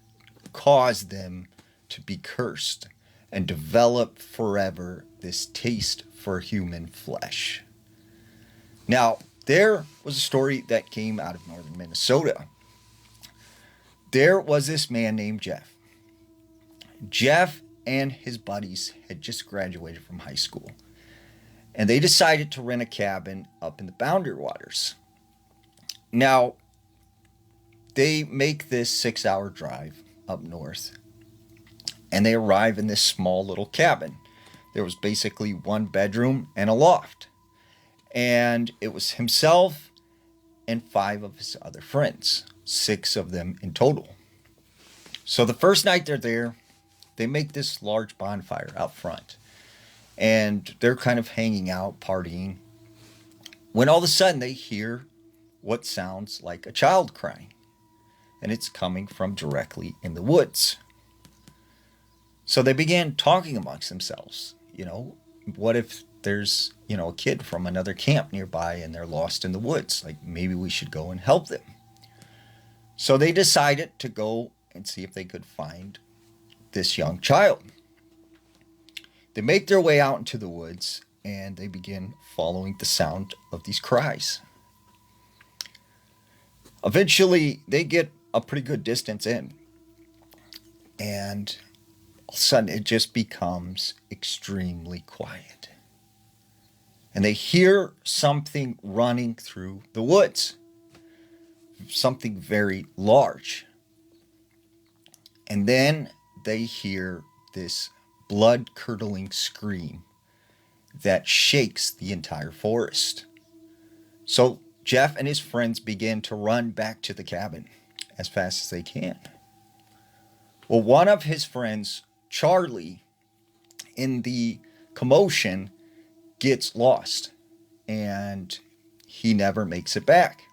Speaker 1: caused them to be cursed and develop forever this taste for human flesh. Now, there was a story that came out of northern Minnesota. There was this man named Jeff. Jeff and his buddies had just graduated from high school. And they decided to rent a cabin up in the Boundary Waters. Now, they make this 6-hour drive up north. And they arrive in this small little cabin. There was basically one bedroom and a loft. And it was himself and 5 of his other friends. 6 of them in total. So the first night they're there, they make this large bonfire out front. And they're kind of hanging out, partying. When all of a sudden they hear what sounds like a child crying. And it's coming from directly in the woods. So they began talking amongst themselves. What if there's, a kid from another camp nearby and they're lost in the woods? Maybe we should go and help them. So they decided to go and see if they could find this young child. They make their way out into the woods and they begin following the sound of these cries. Eventually, they get a pretty good distance in. And all of a sudden, it just becomes extremely quiet. And they hear something running through the woods. Something very large. And then they hear this blood-curdling scream that shakes the entire forest. So Jeff and his friends begin to run back to the cabin as fast as they can. Well, one of his friends, Charlie, in the commotion, gets lost and he never makes it back.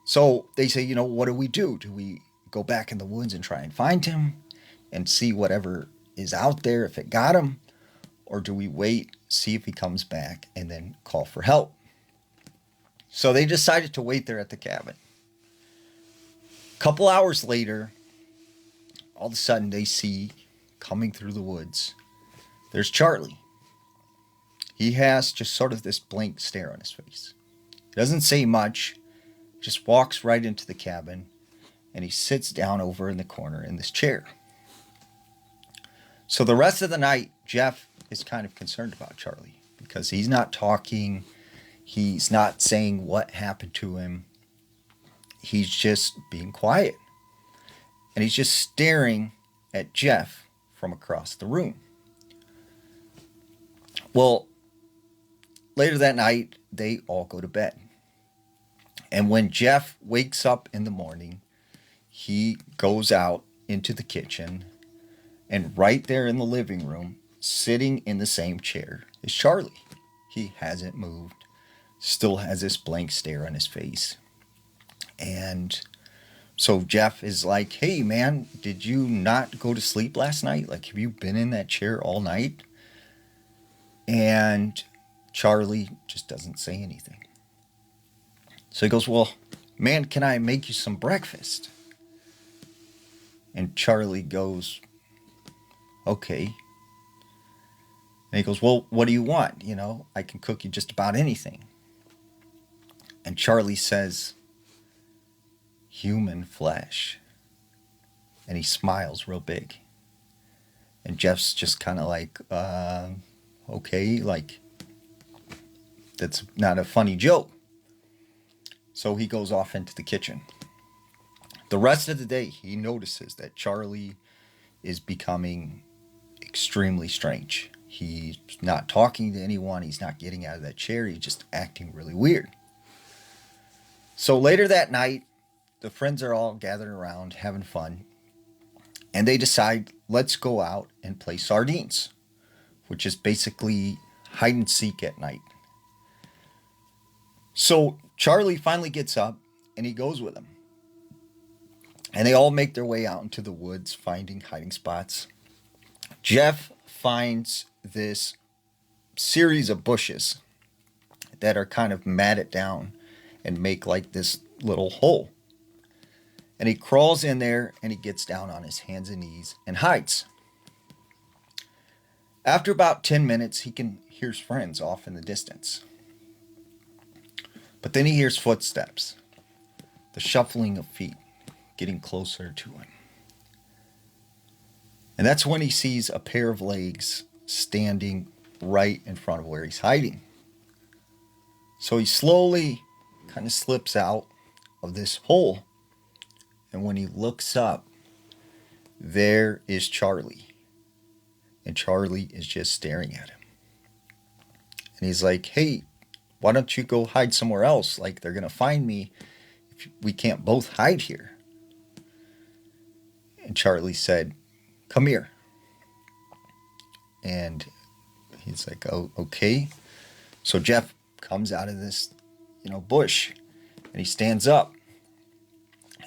Speaker 1: So they say, what do we do? Do we go back in the woods and try and find him and see whatever is out there if it got him? Or do we wait, see if he comes back, and then call for help? So they decided to wait there at the cabin. A couple hours later, all of a sudden they see coming through the woods, there's Charlie. He has just sort of this blank stare on his face. He doesn't say much, just walks right into the cabin and he sits down over in the corner in this chair. So the rest of the night, Jeff is kind of concerned about Charlie because he's not talking. He's not saying what happened to him. He's just being quiet. And he's just staring at Jeff from across the room. Well, later that night, they all go to bed. And when Jeff wakes up in the morning, he goes out into the kitchen, and right there in the living room, sitting in the same chair, is Charlie. He hasn't moved, still has this blank stare on his face. And so Jeff is like, hey man, did you not go to sleep last night? Like, have you been in that chair all night? And Charlie just doesn't say anything. So he goes, well, man, can I make you some breakfast? And Charlie goes, okay. And he goes, well, what do you want? You know, I can cook you just about anything. And Charlie says, human flesh. And he smiles real big. And Jeff's just kind of like, okay, like, that's not a funny joke. So he goes off into the kitchen. The rest of the day, he notices that Charlie is becoming extremely strange. He's not talking to anyone. He's not getting out of that chair. He's just acting really weird. So later that night, the friends are all gathered around having fun. And they decide, let's go out and play sardines, which is basically hide and seek at night. So Charlie finally gets up and he goes with them. And they all make their way out into the woods, finding hiding spots. Jeff finds this series of bushes that are kind of matted down and make like this little hole. And he crawls in there and he gets down on his hands and knees and hides. After about 10 minutes, he can hear his friends off in the distance. But then he hears footsteps, the shuffling of feet getting closer to him. And that's when he sees a pair of legs standing right in front of where he's hiding. So he slowly kind of slips out of this hole. And when he looks up, there is Charlie. And Charlie is just staring at him. And he's like, hey, why don't you go hide somewhere else? Like, they're going to find me if we can't both hide here. And Charlie said, come here. And he's like, oh, okay. So Jeff comes out of this, bush, and he stands up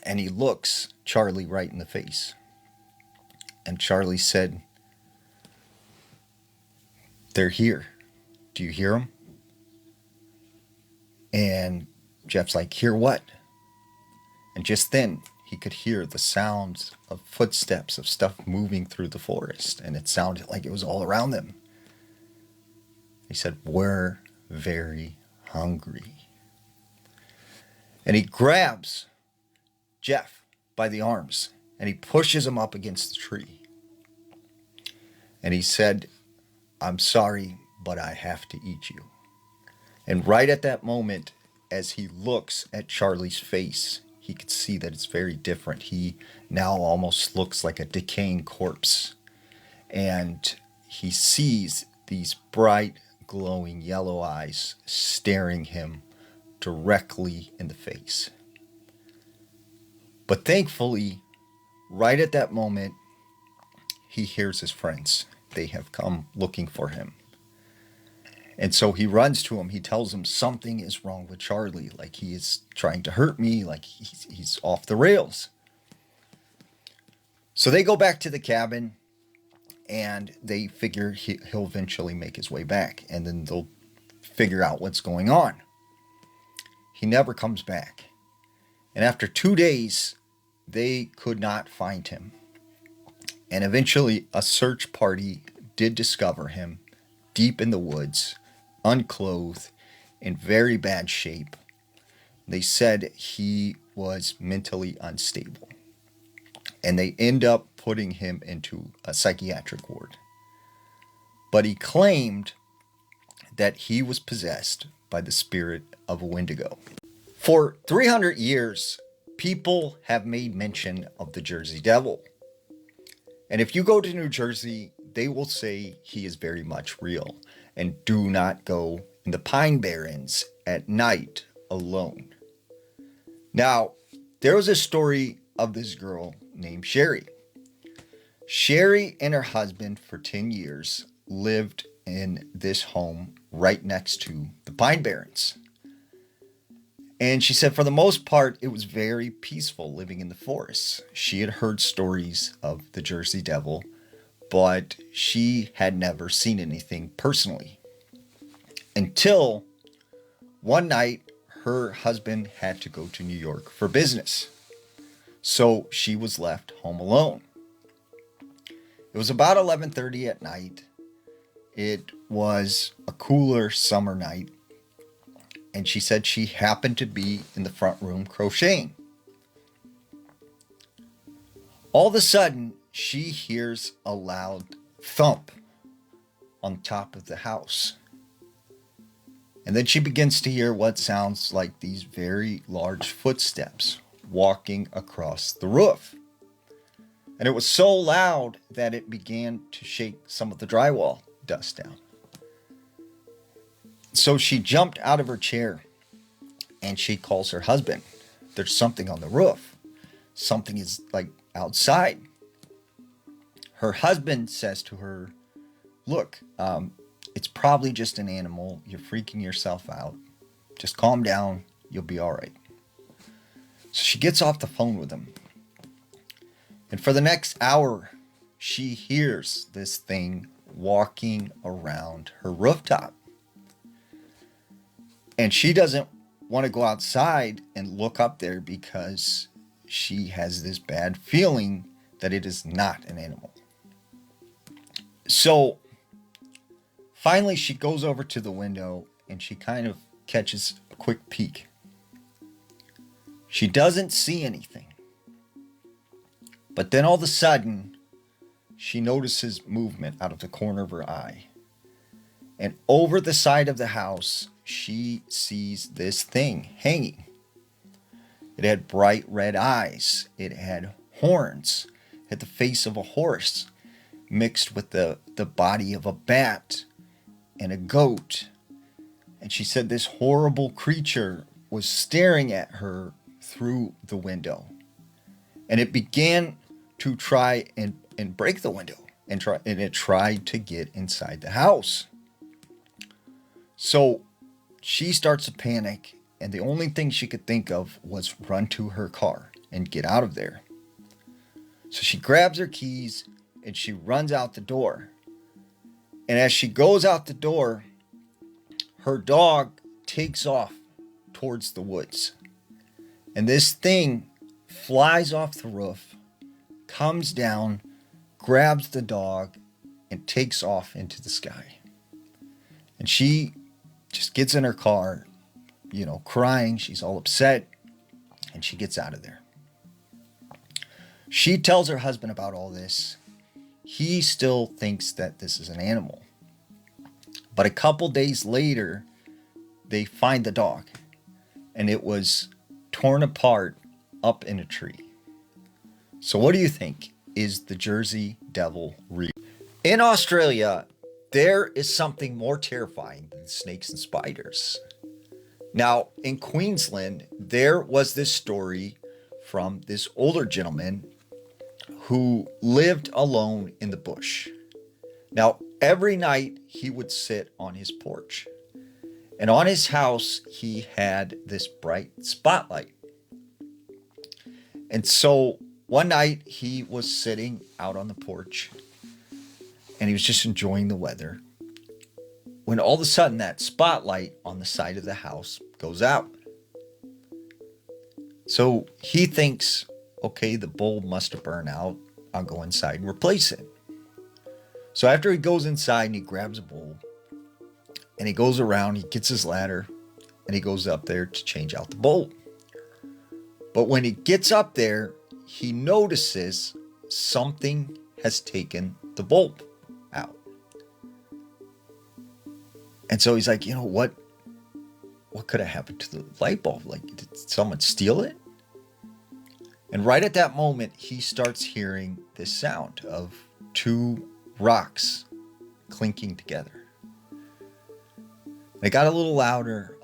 Speaker 1: and he looks Charlie right in the face. And Charlie said, they're here. Do you hear them? And Jeff's like, hear what? And just then he could hear the sounds of footsteps of stuff moving through the forest. And it sounded like it was all around them. He said, we're very hungry. And he grabs Jeff by the arms and he pushes him up against the tree. And he said, I'm sorry, but I have to eat you. And right at that moment, as he looks at Charlie's face, he could see that it's very different. He now almost looks like a decaying corpse. And he sees these bright, glowing yellow eyes staring him directly in the face. But thankfully, right at that moment, he hears his friends. They have come looking for him. And so he runs to him. He tells him something is wrong with Charlie. Like, he is trying to hurt me. Like, he's off the rails. So they go back to the cabin and they figure he'll eventually make his way back. And then they'll figure out what's going on. He never comes back. And after 2 days, they could not find him. And eventually a search party did discover him deep in the woods, unclothed, in very bad shape. They said he was mentally unstable, and they end up putting him into a psychiatric ward. But he claimed that he was possessed by the spirit of a Wendigo. For 300 years, people have made mention of the Jersey Devil. And if you go to New Jersey, they will say he is very much real. And do not go in the Pine Barrens at night alone. Now, there was a story of this girl named Sherry. Sherry and her husband for 10 years lived in this home right next to the Pine Barrens. And she said for the most part, it was very peaceful living in the forest. She had heard stories of the Jersey Devil, but she had never seen anything personally. Until one night, her husband had to go to New York for business. So she was left home alone. It was about 11:30 at night. It was a cooler summer night. And she said she happened to be in the front room crocheting. All of a sudden, she hears a loud thump on top of the house. And then she begins to hear what sounds like these very large footsteps walking across the roof. And it was so loud that it began to shake some of the drywall dust down. So she jumped out of her chair and she calls her husband. There's something on the roof. Something is like outside. Her husband says to her, look, it's probably just an animal. You're freaking yourself out. Just calm down. You'll be all right. So she gets off the phone with him. And for the next hour, she hears this thing walking around her rooftop. And she doesn't want to go outside and look up there because she has this bad feeling that it is not an animal. So finally she goes over to the window and she kind of catches a quick peek. She doesn't see anything. But then all of a sudden, she notices movement out of the corner of her eye. And over the side of the house, she sees this thing hanging. It had bright red eyes. It had horns. It had the face of a horse mixed with the body of a bat and a goat. And she said this horrible creature was staring at her through the window. And it began to try and break the window. And it tried to get inside the house. So she starts to panic, and the only thing she could think of was run to her car and get out of there. So she grabs her keys and she runs out the door. And as she goes out the door, her dog takes off towards the woods. And this thing flies off the roof, comes down, grabs the dog, and takes off into the sky. And she just gets in her car, crying. She's all upset, and she gets out of there. She tells her husband about all this. He still thinks that this is an animal. But a couple days later, they find the dog, and it was torn apart up in a tree. So what do you think? Is the Jersey Devil real? In Australia, there is something more terrifying than snakes and spiders. Now, in Queensland, there was this story from this older gentleman who lived alone in the bush. Now, every night he would sit on his porch. And on his house, he had this bright spotlight. And so one night he was sitting out on the porch and he was just enjoying the weather when all of a sudden that spotlight on the side of the house goes out. So he thinks, okay, the bulb must have burned out. I'll go inside and replace it. So after he goes inside and he grabs a bulb and he goes around, he gets his ladder and he goes up there to change out the bulb. But when he gets up there, he notices something has taken the bulb out. And so he's like, what could have happened to the light bulb? Like, did someone steal it? And right at that moment, he starts hearing this sound of two rocks clinking together. It got a little louder,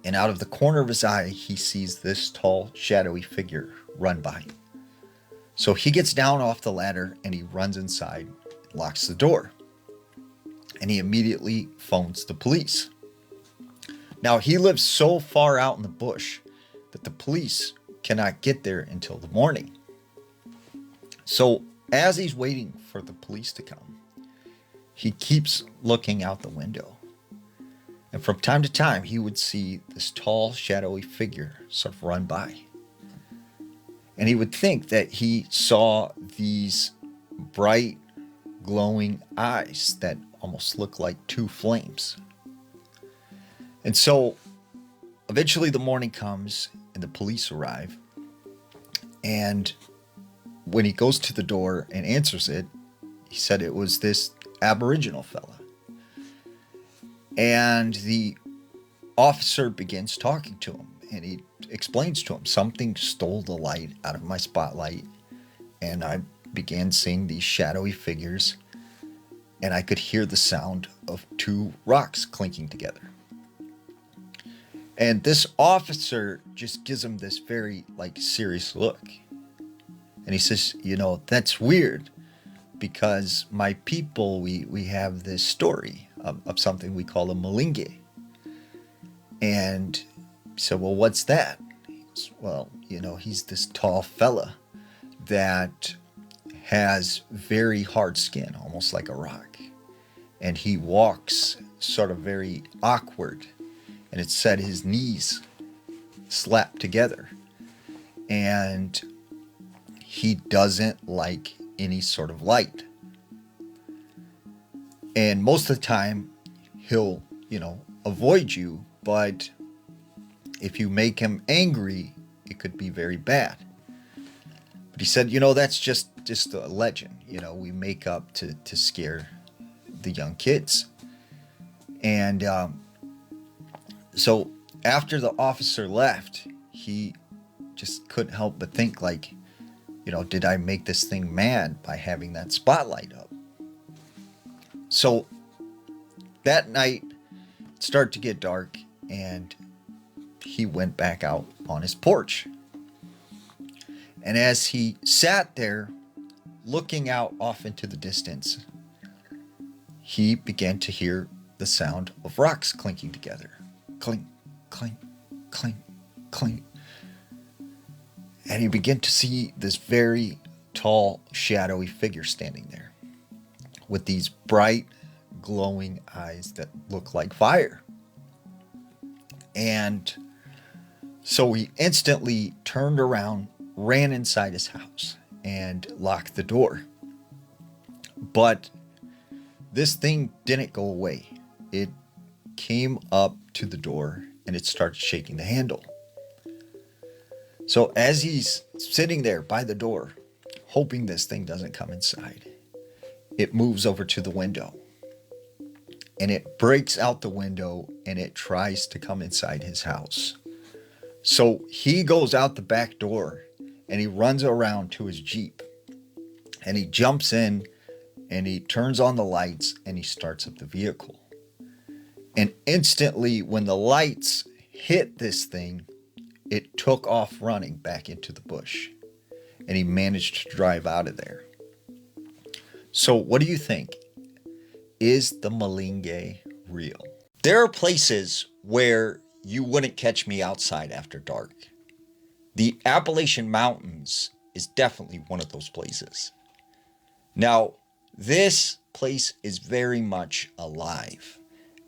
Speaker 1: and out of the corner of his eye, he sees this tall, shadowy figure run by. So he gets down off the ladder and he runs inside, locks the door, and he immediately phones the police. Now, he lives so far out in the bush that the police cannot get there until the morning. So as he's waiting for the police to come, he keeps looking out the window. And from time to time, he would see this tall, shadowy figure sort of run by. And he would think that he saw these bright, glowing eyes that almost look like two flames. And so eventually the morning comes and the police arrive. And when he goes to the door and answers it, he said it was this Aboriginal fella. And the officer begins talking to him, and he explains to him, something stole the light out of my spotlight, and I began seeing these shadowy figures, and I could hear the sound of two rocks clinking together. And this officer just gives him this very serious look. And he says, that's weird, because my people, we have this story of something we call a malinge. And he said, well, what's that? He goes, well, he's this tall fella that has very hard skin, almost like a rock. And he walks sort of very awkward. And it said his knees slap together. And he doesn't like any sort of light. And most of the time, he'll, avoid you. But if you make him angry, it could be very bad. But he said, that's just a legend. We make up to scare the young kids. And so after the officer left, he just couldn't help but think did I make this thing mad by having that spotlight up? So that night, it started to get dark, and he went back out on his porch. And as he sat there, looking out off into the distance, he began to hear the sound of rocks clinking together. Clink, clink, clink, clink. And he began to see this very tall, shadowy figure standing there with these bright, glowing eyes that look like fire. And so he instantly turned around, ran inside his house, and locked the door. But this thing didn't go away. It came up to the door and it started shaking the handle. So as he's sitting there by the door, hoping this thing doesn't come inside, it moves over to the window. And it breaks out the window and it tries to come inside his house. So he goes out the back door and he runs around to his Jeep. And he jumps in and he turns on the lights and he starts up the vehicle. And instantly, when the lights hit this thing, it took off running back into the bush. And he managed to drive out of there. So what do you think? Is the malinge real? There are places where you wouldn't catch me outside after dark. The Appalachian Mountains is definitely one of those places. Now, this place is very much alive.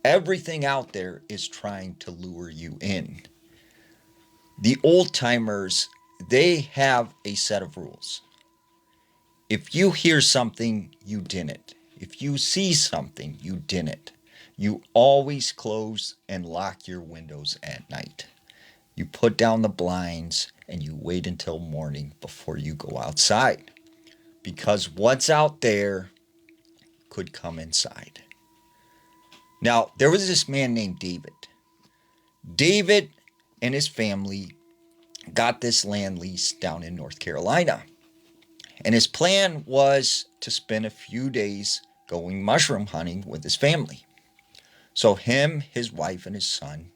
Speaker 1: Everything out there is trying to lure you in. The old timers, they have a set of rules. If you hear something, you didn't. If you see something, you didn't. You always close and lock your windows at night. You put down the blinds and you wait until morning before you go outside. Because what's out there could come inside. Now, there was this man named David. David and his family got this land lease down in North Carolina. And his plan was to spend a few days going mushroom hunting with his family. So him, his wife, and his son,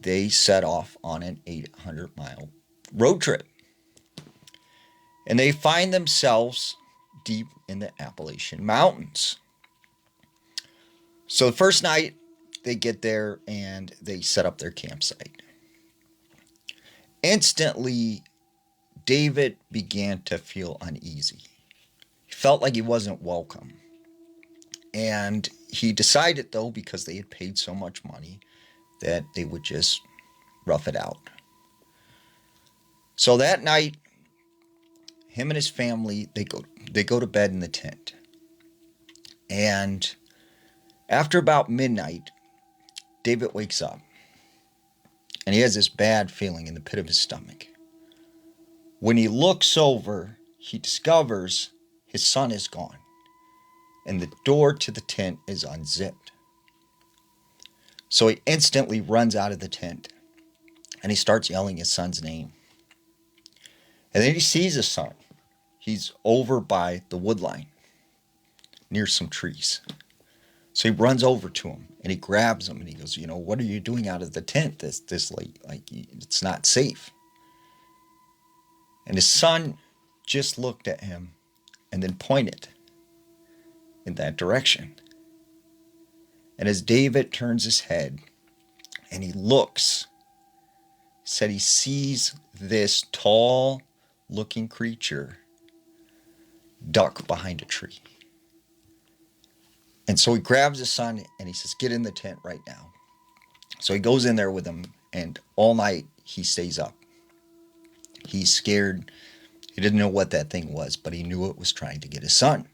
Speaker 1: they set off on an 800-mile road trip. And they find themselves deep in the Appalachian Mountains. So the first night, they get there and they set up their campsite. Instantly, David began to feel uneasy. He felt like he wasn't welcome. And he decided, though, because they had paid so much money, that they would just rough it out. So that night, him and his family, they go to bed in the tent. And after about midnight, David wakes up. And he has this bad feeling in the pit of his stomach. When he looks over, he discovers his son is gone. And the door to the tent is unzipped. So he instantly runs out of the tent. And he starts yelling his son's name. And then he sees his son. He's over by the wood line, near some trees. So he runs over to him and he grabs him and he goes, what are you doing out of the tent this late? Like, it's not safe. And his son just looked at him and then pointed in that direction. And as David turns his head and he looks, said he sees this tall looking creature duck behind a tree. And so he grabs his son and he says, get in the tent right now. So he goes in there with him, and all night he stays up. He's scared. He didn't know what that thing was, but he knew it was trying to get his son.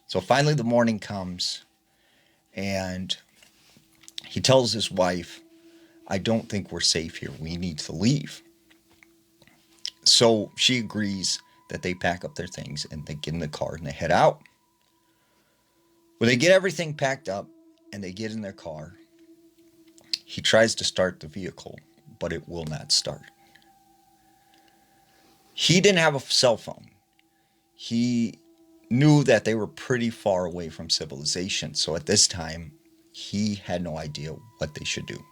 Speaker 1: So finally the morning comes, and he tells his wife, I don't think we're safe here. We need to leave. So she agrees that they pack up their things and they get in the car and they head out. When they get everything packed up and they get in their car, he tries to start the vehicle, but it will not start. He didn't have a cell phone. He knew that they were pretty far away from civilization. So at this time, he had no idea what they should do.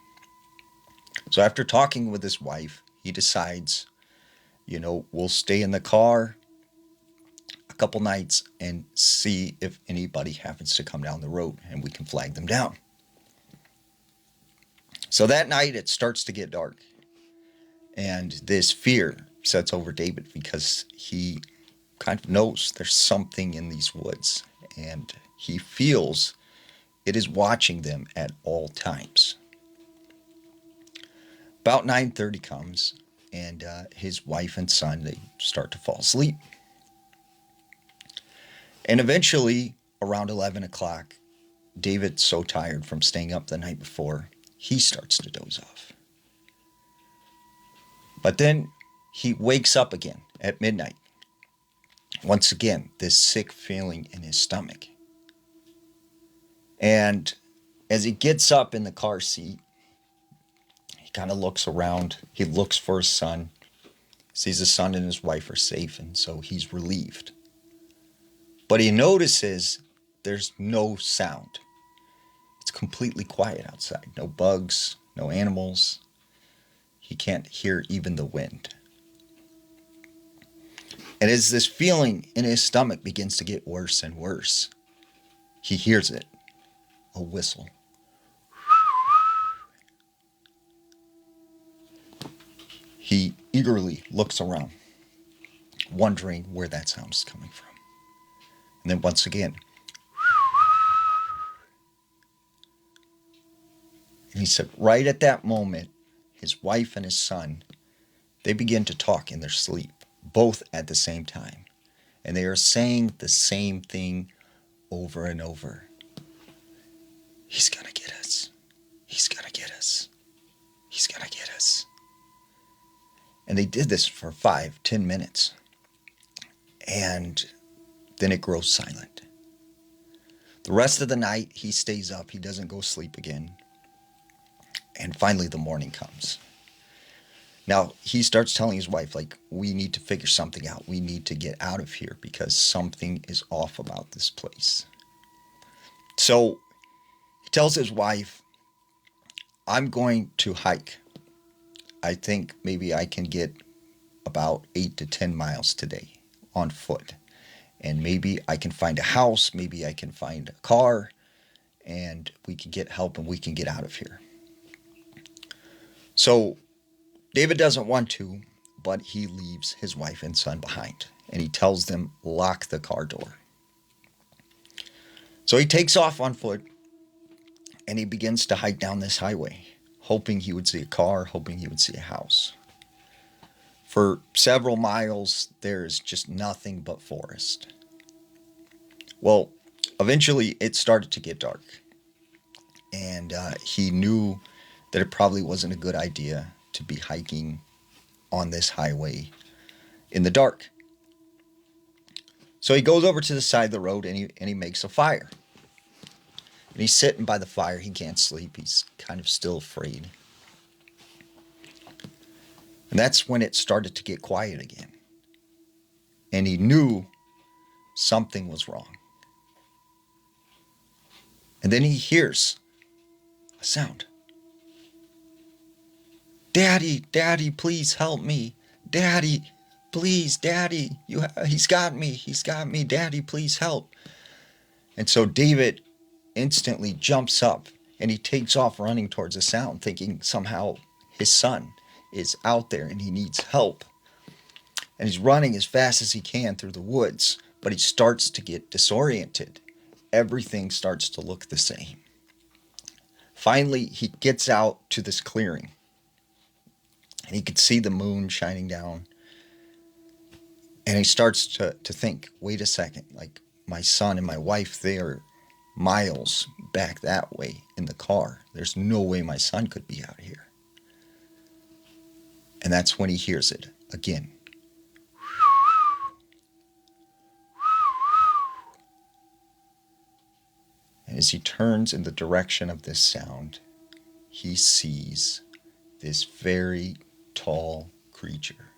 Speaker 1: So after talking with his wife, he decides, we'll stay in the car a couple nights and see if anybody happens to come down the road and we can flag them down. So that night it starts to get dark, and this fear sets over David because he kind of knows there's something in these woods, and he feels it is watching them at all times. About 9:30 comes, and his wife and son, they start to fall asleep. And eventually, around 11 o'clock, David's so tired from staying up the night before, he starts to doze off. But then he wakes up again at midnight. Once again, this sick feeling in his stomach. And as he gets up in the car seat, he kind of looks around. He looks for his son, sees his son and his wife are safe, and so he's relieved. But he notices there's no sound. It's completely quiet outside. No bugs, no animals. He can't hear even the wind. And as this feeling in his stomach begins to get worse and worse, he hears it, a whistle. He eagerly looks around, wondering where that sound is coming from. And then once again, and he said right at that moment, his wife and his son, they begin to talk in their sleep, both at the same time. And they are saying the same thing over and over. He's gonna get us. He's gonna get us. He's gonna get And they did this for 5-10 minutes. And then it grows silent. The rest of the night, he stays up. He doesn't go sleep again. And finally, the morning comes. Now, he starts telling his wife, like, we need to figure something out. We need to get out of here because something is off about this place. So he tells his wife, I'm going to hike. I think maybe I can get about 8 to 10 miles today on foot. And maybe I can find a house, maybe I can find a car, and we can get help and we can get out of here. So David doesn't want to, but he leaves his wife and son behind. And he tells them, lock the car door. So he takes off on foot, and he begins to hike down this highway, hoping he would see a car, hoping he would see a house. For several miles, there's just nothing but forest. Well, eventually it started to get dark. And he knew that it probably wasn't a good idea to be hiking on this highway in the dark. So he goes over to the side of the road and he makes a fire. And he's sitting by the fire. He can't sleep. He's kind of still afraid. And that's when it started to get quiet again. And he knew something was wrong. And then he hears a sound. Daddy, Daddy, please help me. Daddy, please, Daddy, he's got me, Daddy, please help. And so David instantly jumps up and he takes off running towards the sound, thinking somehow his son is out there and he needs help. And he's running as fast as he can through the woods, but he starts to get disoriented. Everything starts to look the same. Finally, he gets out to this clearing. And he could see the moon shining down. And he starts to think, wait a second, like my son and my wife, they are miles back that way in the car. There's no way my son could be out here. And that's when he hears it again. And as he turns in the direction of this sound, he sees this very tall creature.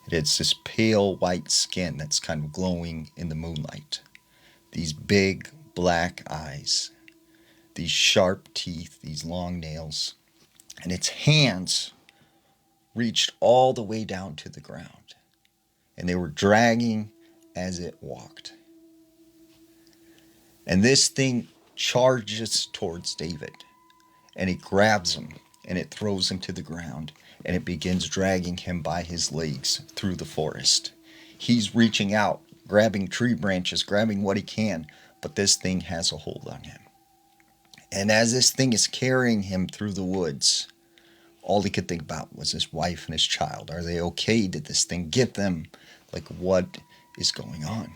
Speaker 1: It has this pale white skin that's kind of glowing in the moonlight. These big black eyes, these sharp teeth, these long nails, and its hands reached all the way down to the ground, and they were dragging as it walked. And this thing charges towards David, and it grabs him, and it throws him to the ground, and it begins dragging him by his legs through the forest. He's reaching out, grabbing tree branches, grabbing what he can, but this thing has a hold on him. And as this thing is carrying him through the woods, all he could think about was his wife and his child. Are they okay? Did this thing get them? Like, what is going on?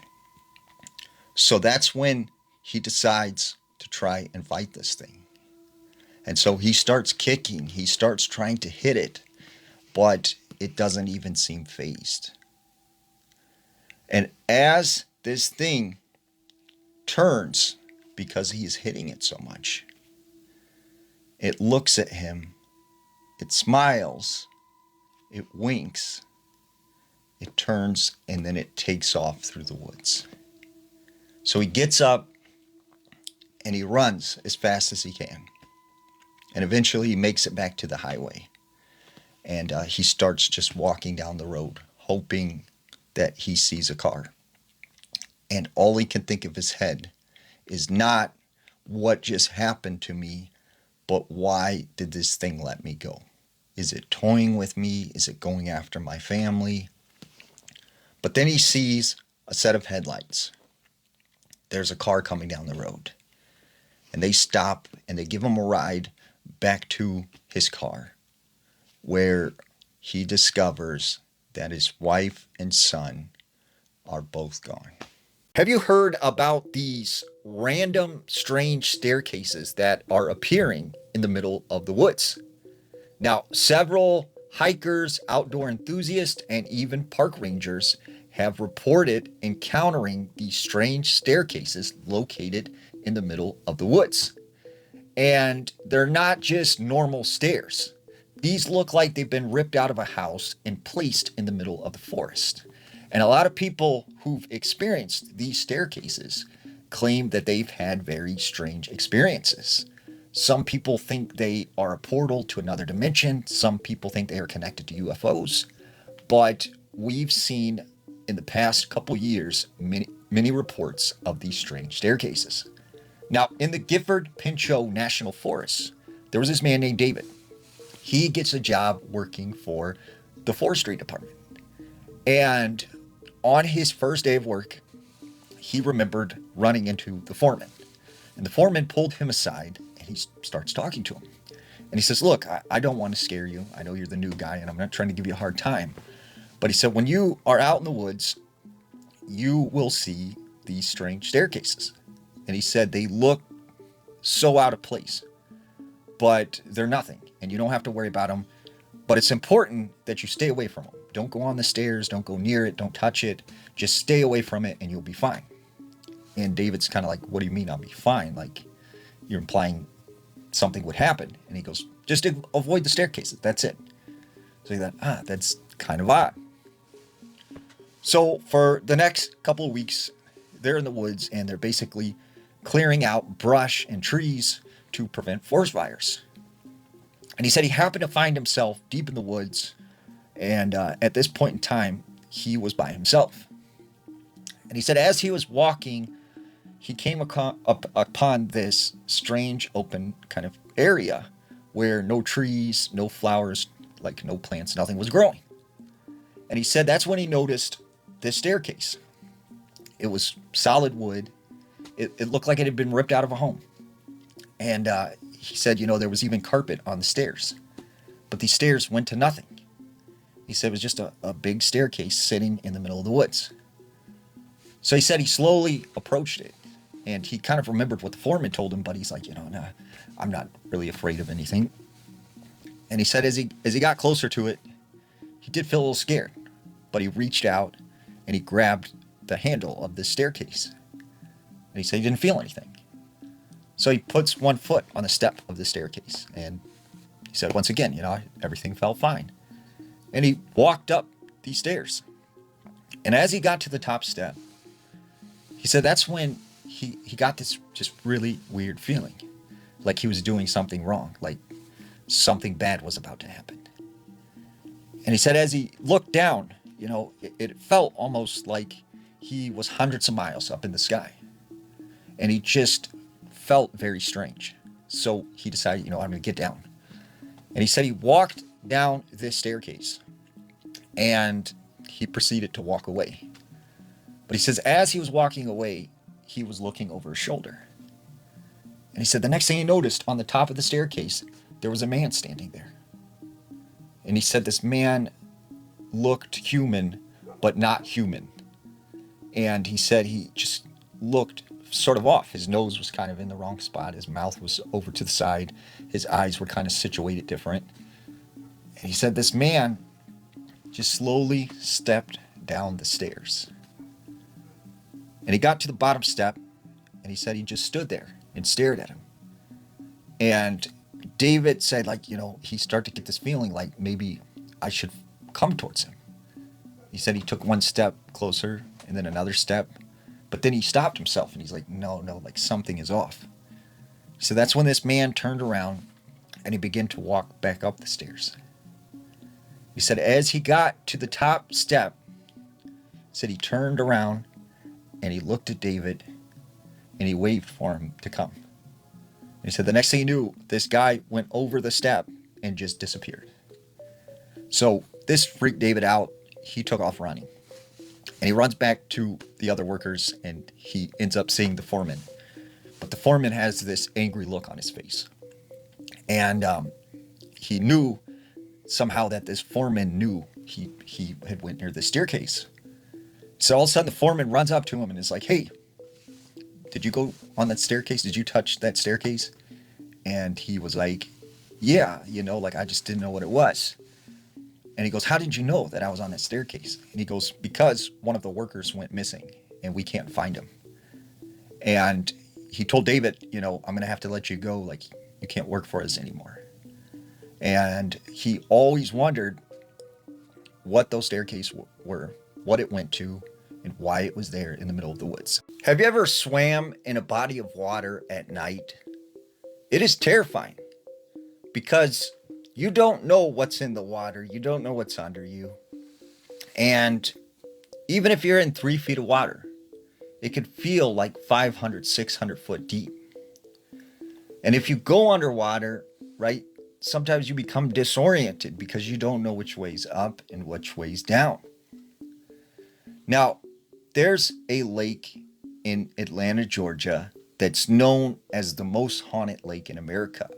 Speaker 1: So that's when he decides to try and fight this thing. And so he starts kicking. He starts trying to hit it, but it doesn't even seem fazed. And as this thing turns, because he is hitting it so much, it looks at him, it smiles, it winks, it turns, and then it takes off through the woods. So he gets up and he runs as fast as he can. And eventually he makes it back to the highway. And he starts just walking down the road, hoping that he sees a car. And all he can think of his head is not what just happened to me, but why did this thing let me go? Is it toying with me? Is it going after my family? But then he sees a set of headlights. There's a car coming down the road. And they stop and they give him a ride back to his car, where he discovers that his wife and son are both gone. Have you heard about these random strange staircases that are appearing in the middle of the woods? Now, several Hikers, outdoor enthusiasts, and even park rangers have reported encountering these strange staircases located in the middle of the woods. And they're not just normal stairs. These look like they've been ripped out of a house and placed in the middle of the forest. And a lot of people who've experienced these staircases claim that they've had very strange experiences. Some people think they are a portal to another dimension. Some people think they are connected to UFOs. But we've seen in the past couple years many reports of these strange staircases. Now, in the Gifford-Pinchot National Forest, there was this man named David. He gets a job working for the forestry department. And on his first day of work, he remembered running into the foreman. And the foreman pulled him aside and he starts talking to him. And he says, look, I don't want to scare you. I know you're the new guy and I'm not trying to give you a hard time. But he said, when you are out in the woods, you will see these strange staircases. And he said they look so out of place, but they're nothing. And you don't have to worry about them. But it's important that you stay away from them. Don't go on the stairs. Don't go near it. Don't touch it. Just stay away from it and you'll be fine. And David's kind of like, what do you mean I'll be fine? Like, you're implying something would happen. And he goes, just avoid the staircases. That's it. So he thought, that's kind of odd. So for the next couple of weeks, they're in the woods and they're basically clearing out brush and trees to prevent forest fires. And he said he happened to find himself deep in the woods. And at this point in time, he was by himself. And he said as he was walking, he came upon this strange open kind of area where no trees, no flowers, like no plants, nothing was growing. And he said that's when he noticed this staircase. It was solid wood. It looked like it had been ripped out of a home. And he said, there was even carpet on the stairs. But these stairs went to nothing. He said it was just a big staircase sitting in the middle of the woods. So he said he slowly approached it. And he kind of remembered what the foreman told him, but he's like, no, I'm not really afraid of anything. And he said as he got closer to it, he did feel a little scared. But he reached out and he grabbed the handle of the staircase. And he said he didn't feel anything. So he puts one foot on the step of the staircase. And he said, once again, everything felt fine. And he walked up these stairs. And as he got to the top step, he said that's when he got this just really weird feeling. Like he was doing something wrong. Like something bad was about to happen. And he said as he looked down, it felt almost like he was hundreds of miles up in the sky. And he just felt very strange. So he decided, I'm going to get down. And he said he walked down this staircase and he proceeded to walk away. But he says as he was walking away, he was looking over his shoulder. And he said the next thing he noticed on the top of the staircase, there was a man standing there. And he said this man looked human, but not human. And he said he just looked sort of off. His nose was kind of in the wrong spot. His mouth was over to the side. His eyes were kind of situated different. And he said this man just slowly stepped down the stairs. And he got to the bottom step, and he said he just stood there and stared at him. And David said, he started to get this feeling like maybe I should come towards him. He said he took one step closer and then another step, but then he stopped himself and he's like, no, like something is off. So that's when this man turned around and he began to walk back up the stairs. He said as he got to the top step, he said he turned around and he looked at David and he waved for him to come. And he said the next thing he knew, this guy went over the step and just disappeared. So this freaked David out. He took off running. And he runs back to the other workers and he ends up seeing the foreman. But the foreman has this angry look on his face. And he knew somehow that this foreman knew he had went near the staircase. So all of a sudden the foreman runs up to him and is like, hey, did you go on that staircase? Did you touch that staircase? And he was like, yeah, I just didn't know what it was. And he goes, how did you know that I was on that staircase? And he goes, because one of the workers went missing and we can't find him. And he told David, I'm going to have to let you go. Like, you can't work for us anymore. And he always wondered what those staircases were, what it went to, and why it was there in the middle of the woods. Have you ever swam in a body of water at night? It is terrifying because you don't know what's in the water. You don't know what's under you. And even if you're in 3 feet of water, it could feel like 500, 600 foot deep. And if you go underwater, right, sometimes you become disoriented because you don't know which way's up and which way's down. Now, there's a lake in Atlanta, Georgia, that's known as the most haunted lake in America.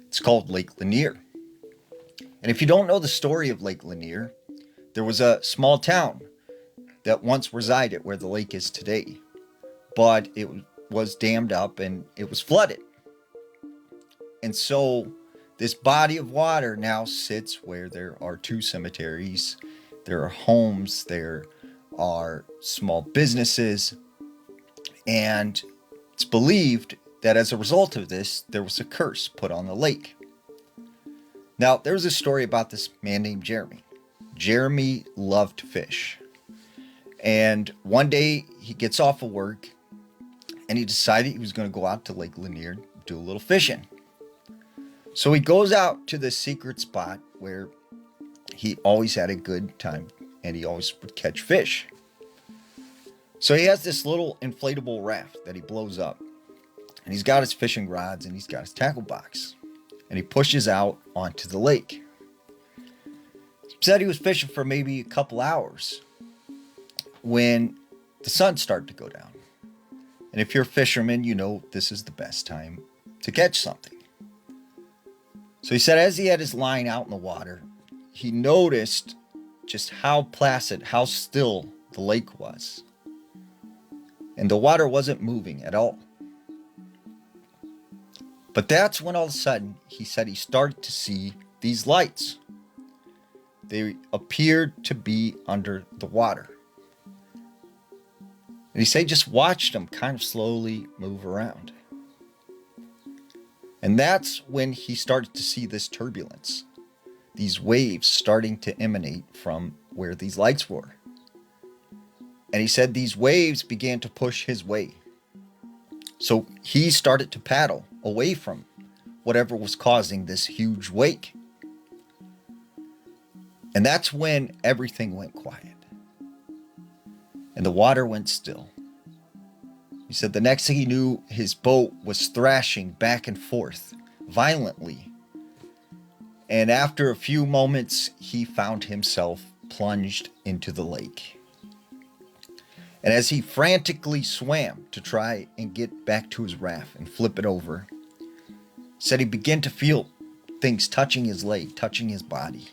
Speaker 1: It's called Lake Lanier. And if you don't know the story of Lake Lanier, there was a small town that once resided where the lake is today, but it was dammed up and it was flooded. And so this body of water now sits where there are 2 cemeteries, there are homes, there are small businesses, and it's believed that as a result of this, there was a curse put on the lake. Now, there's a story about this man named Jeremy. Jeremy loved to fish. And one day he gets off of work and he decided he was going to go out to Lake Lanier and do a little fishing. So he goes out to this secret spot where he always had a good time and he always would catch fish. So he has this little inflatable raft that he blows up, and he's got his fishing rods and he's got his tackle box, and he pushes out onto the lake. He said he was fishing for maybe a couple hours when the sun started to go down. And if you're a fisherman, you know this is the best time to catch something. So he said as he had his line out in the water, he noticed just how placid, how still the lake was. And the water wasn't moving at all. But that's when all of a sudden, he said he started to see these lights. They appeared to be under the water. And he said he just watched them kind of slowly move around. And that's when he started to see this turbulence. These waves starting to emanate from where these lights were. And he said these waves began to push his way. So he started to paddle away from whatever was causing this huge wake. And that's when everything went quiet. And the water went still. He said the next thing he knew, his boat was thrashing back and forth violently. And after a few moments, he found himself plunged into the lake. And as he frantically swam to try and get back to his raft and flip it over, said he began to feel things touching his leg, touching his body.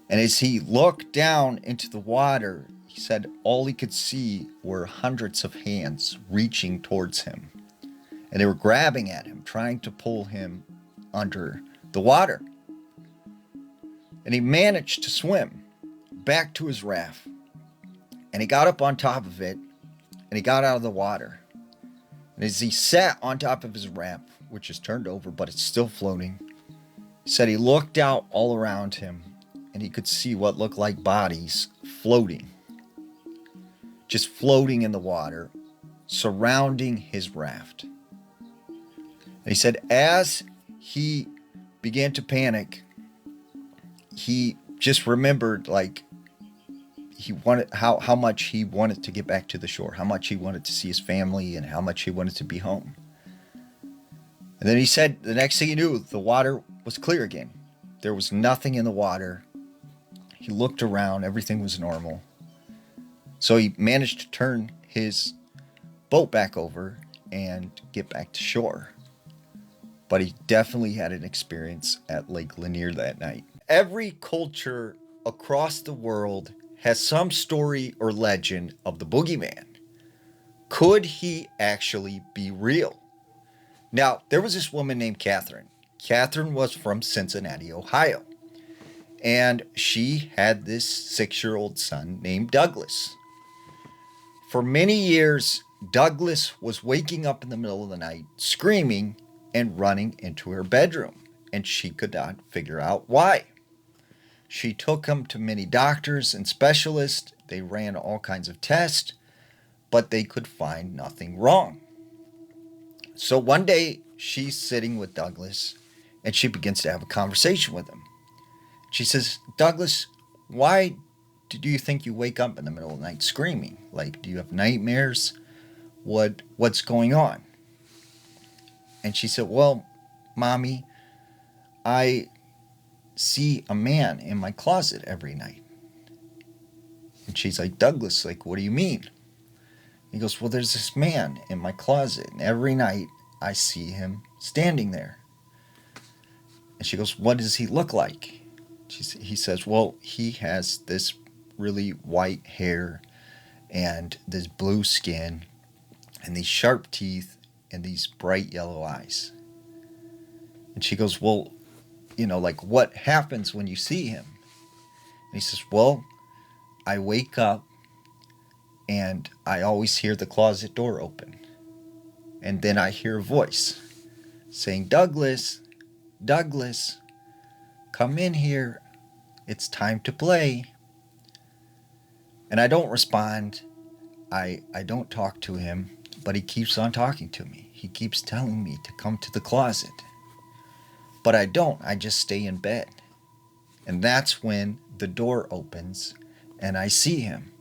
Speaker 1: And as he looked down into the water, he said all he could see were hundreds of hands reaching towards him. And they were grabbing at him, trying to pull him under the water. And he managed to swim back to his raft. And he got up on top of it, and he got out of the water. And as he sat on top of his raft, which is turned over, but it's still floating, he said he looked out all around him, and he could see what looked like bodies floating. Just floating in the water, surrounding his raft. And he said as he began to panic, he just remembered he wanted how much he wanted to get back to the shore, how much he wanted to see his family, and how much he wanted to be home. And then he said the next thing he knew, the water was clear again. There was nothing in the water. He looked around, everything was normal. So he managed to turn his boat back over and get back to shore. But he definitely had an experience at Lake Lanier that night. Every culture across the world has some story or legend of the boogeyman. Could he actually be real? Now, there was this woman named Catherine. Catherine was from Cincinnati, Ohio. And she had this 6-year-old son named Douglas. For many years, Douglas was waking up in the middle of the night, screaming and running into her bedroom, and she could not figure out why. She took him to many doctors and specialists. They ran all kinds of tests, but they could find nothing wrong. So one day, she's sitting with Douglas, and she begins to have a conversation with him. She says, Douglas, why do you think you wake up in the middle of the night screaming? Like, do you have nightmares? What's going on? And she said, well, Mommy, I see a man in my closet every night. And she's like, Douglas, like, what do you mean? He goes, well, there's this man in my closet, and every night I see him standing there. And she goes, what does he look like? He says, well, he has this really white hair and this blue skin and these sharp teeth and these bright yellow eyes. And she goes, well, like, what happens when you see him? And he says, well, I wake up and I always hear the closet door open. And then I hear a voice saying, Douglas, Douglas, come in here. It's time to play. And I don't respond. I don't talk to him, but he keeps on talking to me. He keeps telling me to come to the closet. But I don't. I just stay in bed. And that's when the door opens and I see him.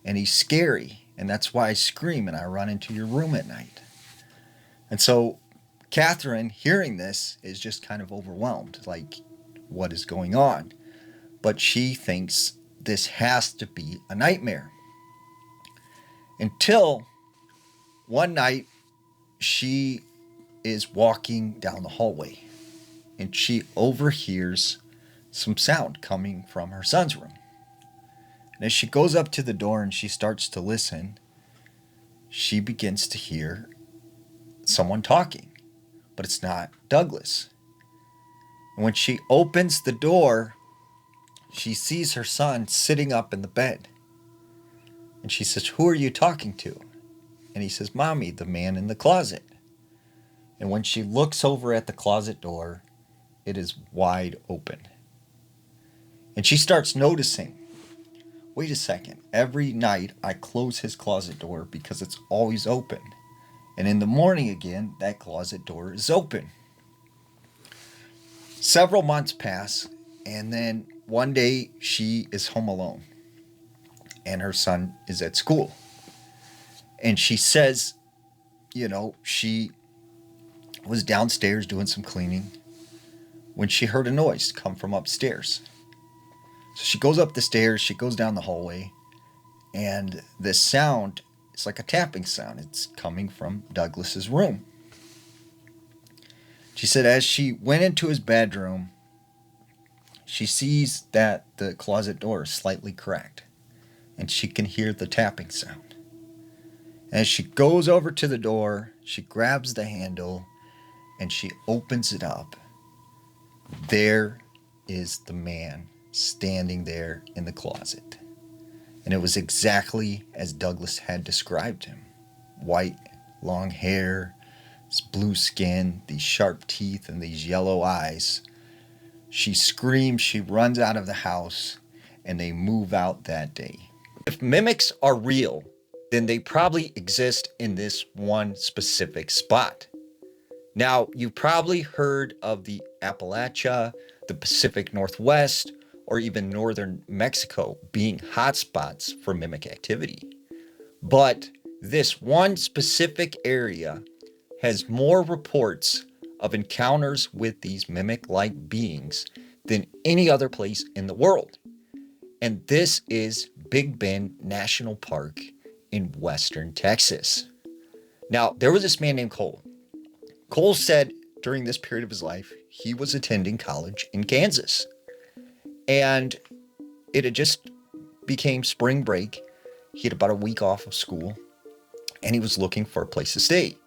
Speaker 1: And he's scary. And that's why I scream and I run into your room at night. And so Catherine, hearing this, is just kind of overwhelmed. Like, what is going on? But she thinks this has to be a nightmare. Until one night, she is walking down the hallway and she overhears some sound coming from her son's room. And as she goes up to the door and she starts to listen, she begins to hear someone talking, but it's not Douglas. And when she opens the door, she sees her son sitting up in the bed. And she says, who are you talking to? And he says, Mommy, the man in the closet. And when she looks over at the closet door, it is wide open. And she starts noticing, wait a second, every night I close his closet door because it's always open. And in the morning again, that closet door is open. Several months pass, and then one day she is home alone and her son is at school. And she says, she was downstairs doing some cleaning when she heard a noise come from upstairs. So she goes up the stairs, she goes down the hallway, and this sound, it's like a tapping sound. It's coming from Douglas's room. She said as she went into his bedroom, she sees that the closet door is slightly cracked, and she can hear the tapping sound. As she goes over to the door, she grabs the handle, and she opens it up. There is the man standing there in the closet. And it was exactly as Douglas had described him. White, long hair, this blue skin, these sharp teeth, and these yellow eyes. She screams, she runs out of the house, and they move out that day. If mimics are real, then they probably exist in this one specific spot. Now, you've probably heard of the Appalachia, the Pacific Northwest, or even northern Mexico being hotspots for mimic activity. But this one specific area has more reports of encounters with these mimic-like beings than any other place in the world. And this is Big Bend National Park in western Texas. Now, there was this man named Cole. Cole said during this period of his life, he was attending college in Kansas. And it had just became spring break. He had about a week off of school, and he was looking for a place to stay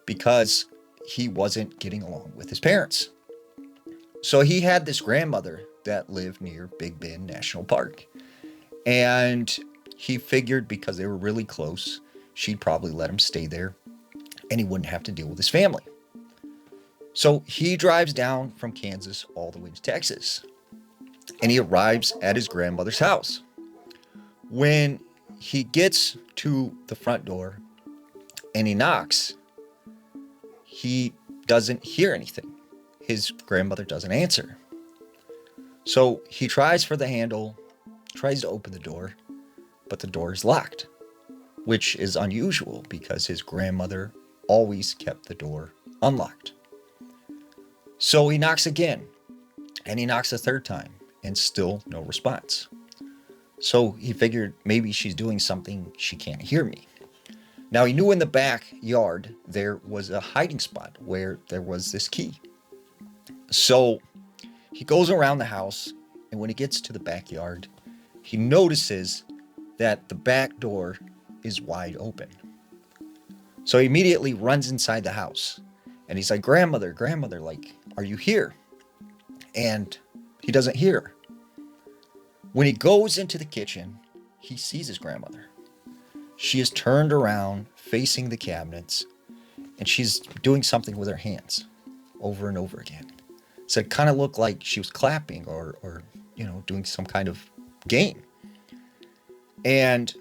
Speaker 1: because he wasn't getting along with his parents. So he had this grandmother that live near Big Bend National Park. And he figured because they were really close, she'd probably let him stay there and he wouldn't have to deal with his family. So he drives down from Kansas all the way to Texas. And he arrives at his grandmother's house. When he gets to the front door and he knocks, he doesn't hear anything. His grandmother doesn't answer. So he tries for the handle, tries to open the door, but the door is locked, which is unusual because his grandmother always kept the door unlocked. So he knocks again, and he knocks a third time, and still no response. So he figured maybe she's doing something, she can't hear me. Now he knew in the backyard there was a hiding spot where there was this key. So he goes around the house, and when he gets to the backyard, he notices that the back door is wide open. So he immediately runs inside the house, and he's like, grandmother, like, are you here? And he doesn't hear her. When he goes into the kitchen, he sees his grandmother. She is turned around, facing the cabinets, and she's doing something with her hands over and over again. So it kind of looked like she was clapping or doing some kind of game. And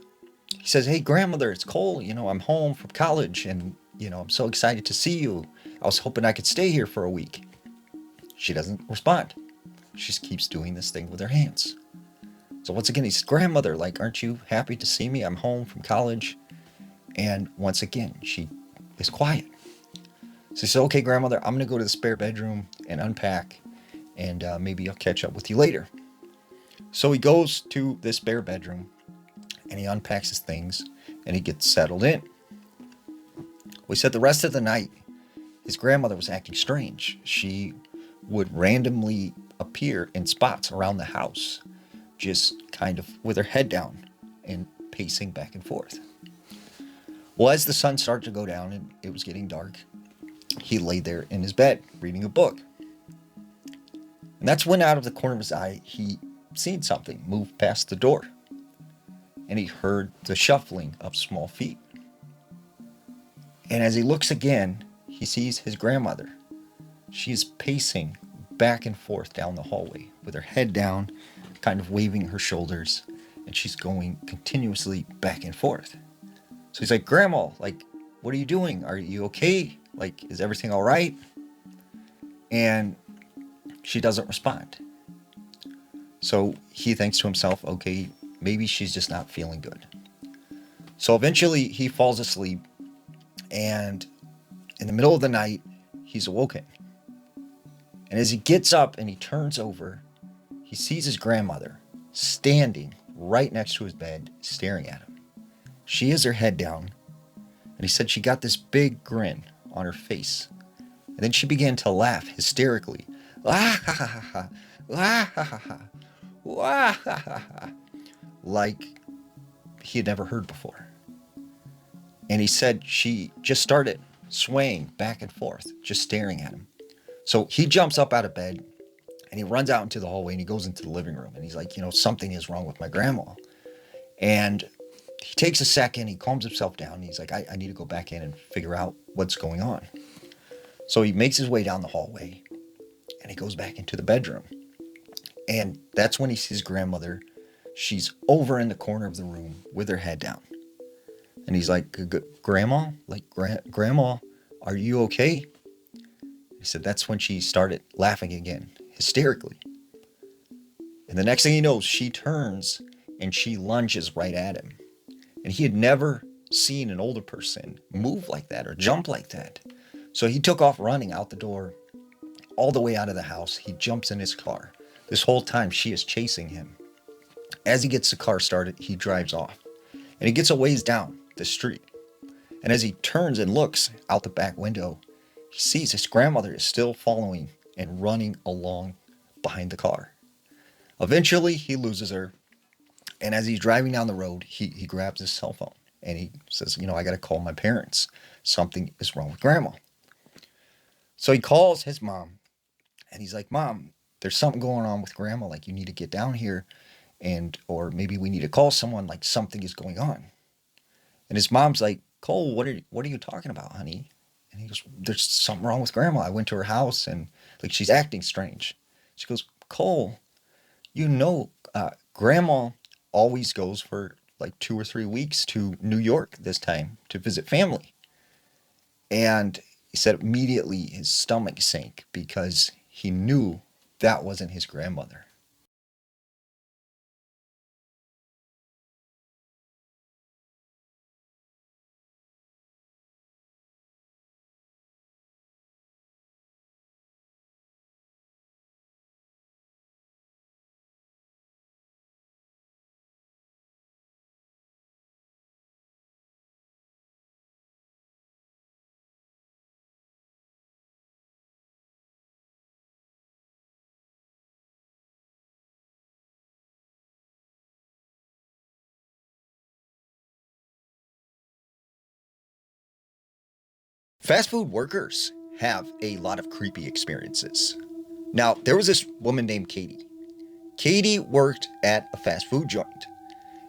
Speaker 1: he says, hey, grandmother, it's Cole. I'm home from college, and, I'm so excited to see you. I was hoping I could stay here for a week. She doesn't respond. She just keeps doing this thing with her hands. So once again, he says, grandmother, like, aren't you happy to see me? I'm home from college. And once again, she is quiet. So he said, okay, grandmother, I'm going to go to the spare bedroom and unpack, and maybe I'll catch up with you later. So he goes to the spare bedroom, and he unpacks his things, and he gets settled in. We said the rest of the night, his grandmother was acting strange. She would randomly appear in spots around the house, just kind of with her head down and pacing back and forth. Well, as the sun started to go down and it was getting dark, he lay there in his bed reading a book. And that's when out of the corner of his eye, he seen something move past the door. And he heard the shuffling of small feet. And as he looks again, he sees his grandmother. She is pacing back and forth down the hallway with her head down, kind of waving her shoulders, and she's going continuously back and forth. So he's like, Grandma, like, what are you doing? Are you okay? Like, is everything all right? And she doesn't respond. So he thinks to himself, okay, maybe she's just not feeling good. So eventually he falls asleep, and in the middle of the night, he's awoken. And as he gets up and he turns over, he sees his grandmother standing right next to his bed, staring at him. She has her head down, and he said she got this big grin on her face. And then she began to laugh hysterically. Ah, ha, ha, ha, ah, ha, ha, ha, ah, ha, ha, ha, like he had never heard before. And he said she just started swaying back and forth, just staring at him. So he jumps up out of bed, and he runs out into the hallway, and he goes into the living room, and he's like, something is wrong with my grandma. And he takes a second, he calms himself down, and he's like, I need to go back in and figure out what's going on. So he makes his way down the hallway, and he goes back into the bedroom. And that's when he sees grandmother. She's over in the corner of the room with her head down. And he's like, Grandma? Like, Grandma, are you okay? He said that's when she started laughing again, hysterically. And the next thing he knows, she turns and she lunges right at him. And he had never seen an older person move like that or jump like that. So he took off running out the door, all the way out of the house. He jumps in his car. This whole time she is chasing him. As he gets the car started, he drives off. And he gets a ways down the street. And as he turns and looks out the back window, he sees his grandmother is still following and running along behind the car. Eventually, he loses her. And as he's driving down the road, he grabs his cell phone. And he says, I got to call my parents. Something is wrong with Grandma. So he calls his mom. And he's like, Mom, there's something going on with grandma. Like, you need to get down here, and or maybe we need to call someone. Like, something is going on. And his mom's like, Cole, what are you talking about, honey? And he goes, there's something wrong with grandma. I went to her house and like she's acting strange. She goes, Cole, you know, grandma always goes for like 2 or 3 weeks to New York this time to visit family. And he said immediately his stomach sank because he knew that wasn't his grandmother. Fast food workers have a lot of creepy experiences. Now, there was this woman named Katie. Katie worked at a fast food joint,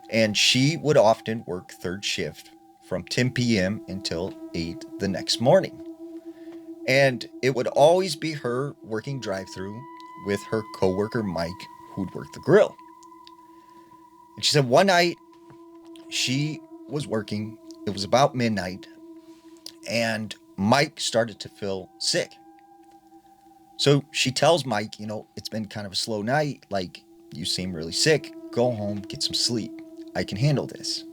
Speaker 1: and she would often work third shift from 10 p.m. until 8 the next morning. And it would always be her working drive through with her coworker Mike, who'd work the grill. And she said one night she was working, it was about midnight, and Mike started to feel sick. So she tells Mike, it's been kind of a slow night. Like, you seem really sick. Go home, get some sleep. I can handle this.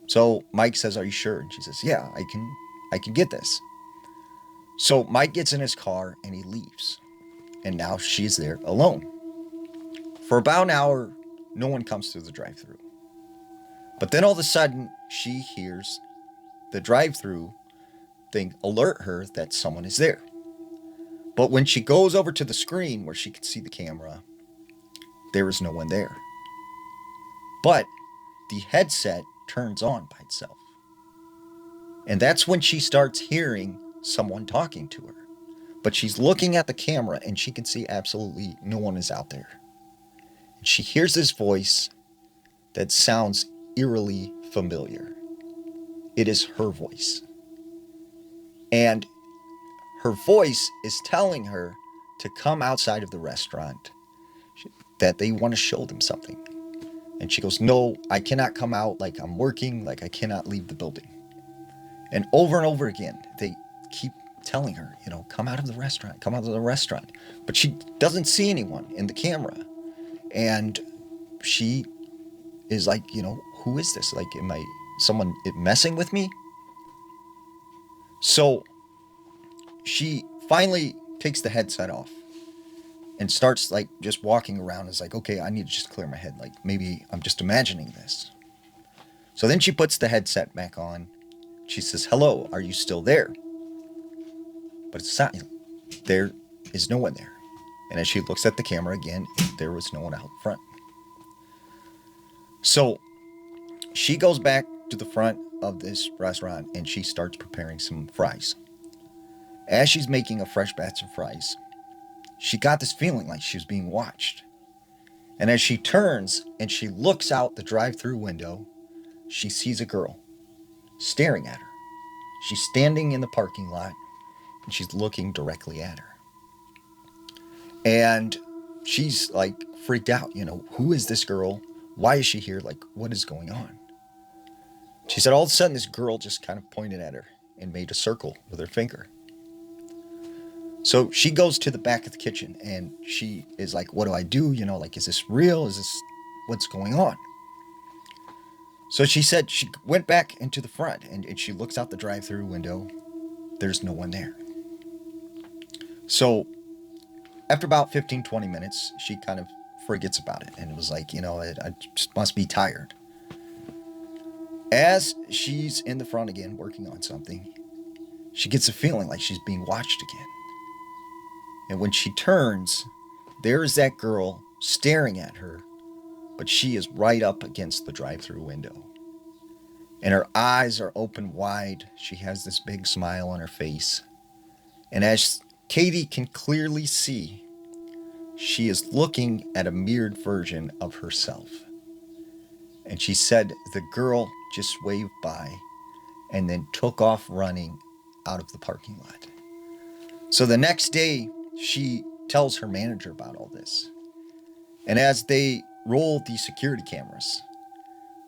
Speaker 1: So Mike says, are you sure? And she says, yeah, I can get this. So Mike gets in his car and he leaves. And now she's there alone. For about an hour, no one comes through the drive-thru. But then all of a sudden, she hears the drive-thru thing alert her that someone is there. But when she goes over to the screen where she can see the camera, there is no one there. But the headset turns on by itself. And that's when she starts hearing someone talking to her. But she's looking at the camera and she can see absolutely no one is out there. And she hears this voice that sounds eerily familiar. It is her voice. And her voice is telling her to come outside of the restaurant, that they want to show them something. And she goes, no, I cannot come out. Like, I'm working. Like, I cannot leave the building. And over again, they keep telling her, come out of the restaurant, come out of the restaurant. But she doesn't see anyone in the camera. And she is like, who is this? Like, am I someone messing with me? So she finally takes the headset off and starts like just walking around. It's like, okay, I need to just clear my head. Like, maybe I'm just imagining this. So then she puts the headset back on. She says, hello, are you still there? But it's not, there is no one there. And as she looks at the camera again, there was no one out front. So she goes back to the front of this restaurant and she starts preparing some fries. As she's making a fresh batch of fries, she got this feeling like she was being watched. And as she turns and she looks out the drive-through window, she sees a girl staring at her. She's standing in the parking lot and she's looking directly at her. And she's like freaked out, who is this girl? Why is she here? Like, what is going on? She said all of a sudden this girl just kind of pointed at her and made a circle with her finger. So she goes to the back of the kitchen and she is like, what do I do? Like, is this real? Is this what's going on? So she said she went back into the front and she looks out the drive-through window. There's no one there. So after about 15, 20 minutes, she kind of forgets about it. And it was like, I just must be tired. As she's in the front again, working on something, she gets a feeling like she's being watched again. And when she turns, there is that girl staring at her, but she is right up against the drive-through window. And her eyes are open wide. She has this big smile on her face. And as Katie can clearly see, she is looking at a mirrored version of herself. And she said the girl just waved by and then took off running out of the parking lot. So the next day, she tells her manager about all this. And as they roll the security cameras,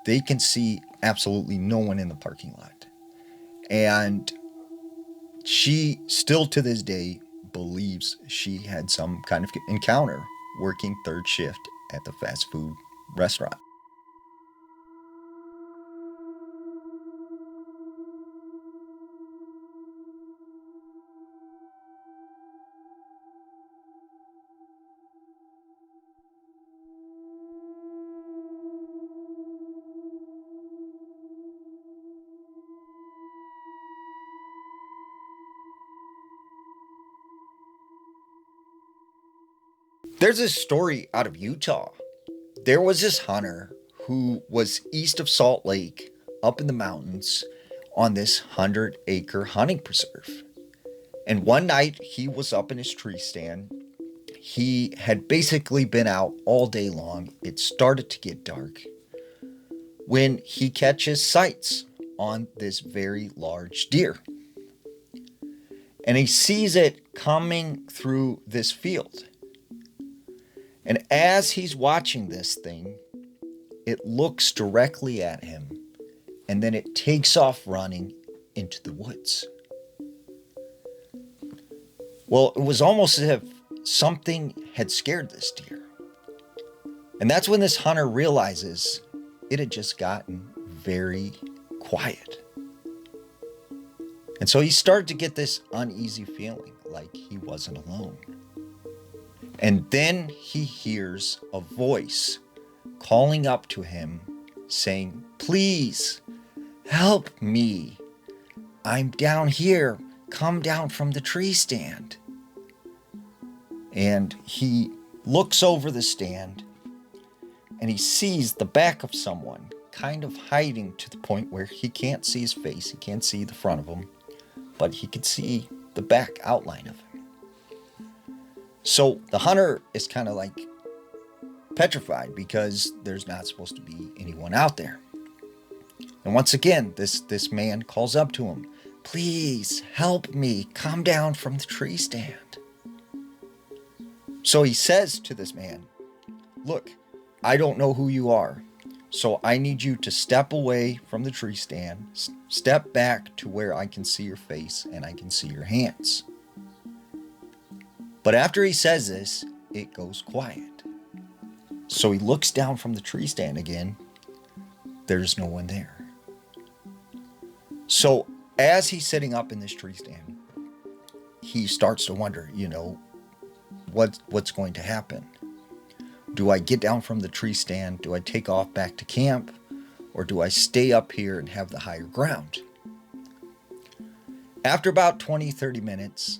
Speaker 1: they can see absolutely no one in the parking lot. And she still to this day believes she had some kind of encounter working third shift at the fast food restaurant. There's this story out of Utah. There was this hunter who was east of Salt Lake, up in the mountains, on this 100-acre hunting preserve. And one night he was up in his tree stand. He had basically been out all day long. It started to get dark when he catches sights on this very large deer. And he sees it coming through this field. And as he's watching this thing, it looks directly at him, and then it takes off running into the woods. Well, it was almost as if something had scared this deer. And that's when this hunter realizes it had just gotten very quiet. And so he started to get this uneasy feeling like he wasn't alone. And then he hears a voice calling up to him saying, "Please help me. I'm down here. Come down from the tree stand." And he looks over the stand and he sees the back of someone kind of hiding to the point where he can't see his face. He can't see the front of him, but he can see the back outline of him. So the hunter is kind of like petrified because there's not supposed to be anyone out there. And once again, this man calls up to him, "Please help me. Come down from the tree stand." So he says to this man, "Look, I don't know who you are, so I need you to step away from the tree stand, step back to where I can see your face and I can see your hands." But after he says this, it goes quiet. So he looks down from the tree stand again. There's no one there. So as he's sitting up in this tree stand, he starts to wonder, what's going to happen? Do I get down from the tree stand? Do I take off back to camp? Or do I stay up here and have the higher ground? After about 20, 30 minutes,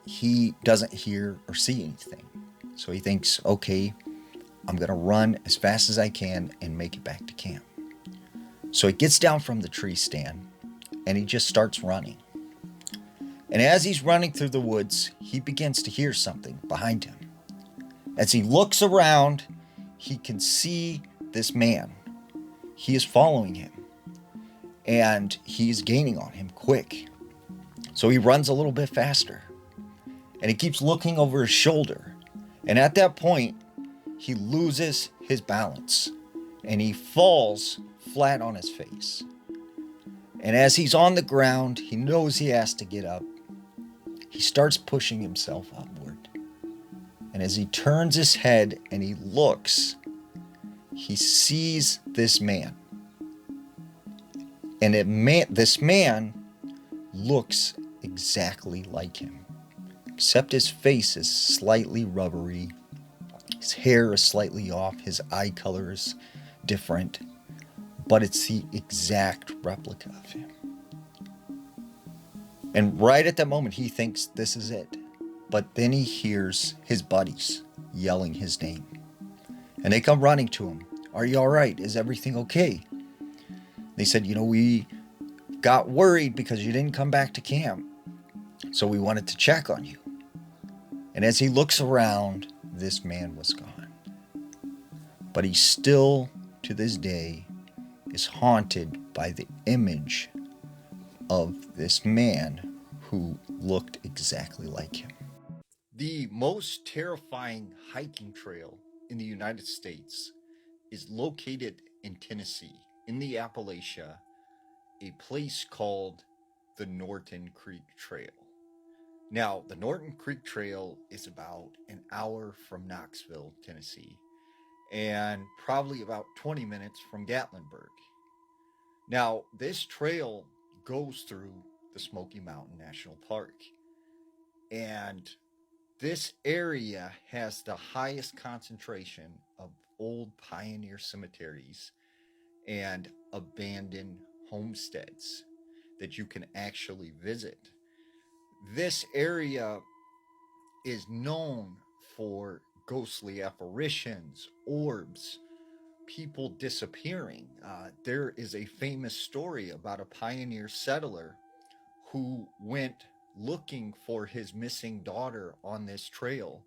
Speaker 1: he doesn't hear or see anything. So he thinks, okay, I'm going to run as fast as I can and make it back to camp. So he gets down from the tree stand and he just starts running. And as he's running through the woods, he begins to hear something behind him. As he looks around, he can see this man. He is following him and he's gaining on him quick. So he runs a little bit faster and he keeps looking over his shoulder. And at that point, he loses his balance and he falls flat on his face. And as he's on the ground, he knows he has to get up. He starts pushing himself upward. And as he turns his head and he looks, he sees this man. And this man looks exactly like him, except his face is slightly rubbery. His hair is slightly off. His eye color is different. But it's the exact replica of him. And right at that moment, he thinks this is it. But then he hears his buddies yelling his name. And they come running to him. "Are you all right? Is everything okay?" They said, "We got worried because you didn't come back to camp. So we wanted to check on you." And as he looks around, this man was gone. But he still, to this day, is haunted by the image of this man who looked exactly like him. The most terrifying hiking trail in the United States is located in Tennessee, in the Appalachia, a place called the Norton Creek Trail. Now, the Norton Creek Trail is about an hour from Knoxville, Tennessee, and probably about 20 minutes from Gatlinburg. Now, this trail goes through the Smoky Mountain National Park, and this area has the highest concentration of old pioneer cemeteries and abandoned homesteads that you can actually visit. This area is known for ghostly apparitions, orbs, people disappearing. There is a famous story about a pioneer settler who went looking for his missing daughter on this trail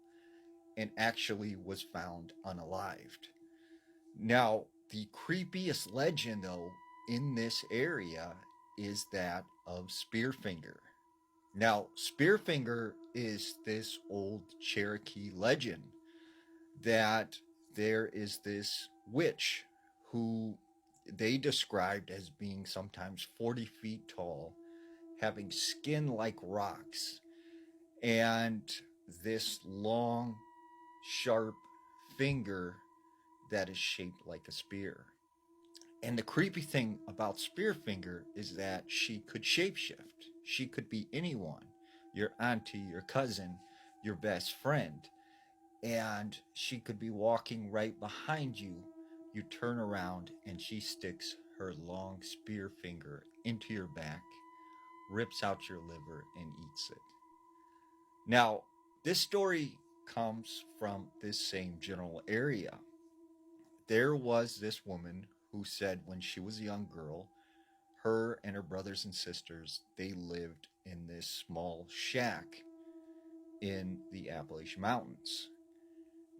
Speaker 1: and actually was found unalived. Now, the creepiest legend, though, in this area is that of Spearfinger. Now, Spearfinger is this old Cherokee legend that there is this witch who they described as being sometimes 40 feet tall, having skin like rocks, and this long, sharp finger that is shaped like a spear. And the creepy thing about Spearfinger is that she could shapeshift. She could be anyone, your auntie, your cousin, your best friend. And she could be walking right behind you. You turn around and she sticks her long spear finger into your back, rips out your liver, and eats it. Now, this story comes from this same general area. There was this woman who said when she was a young girl, her and her brothers and sisters, they lived in this small shack in the Appalachian Mountains.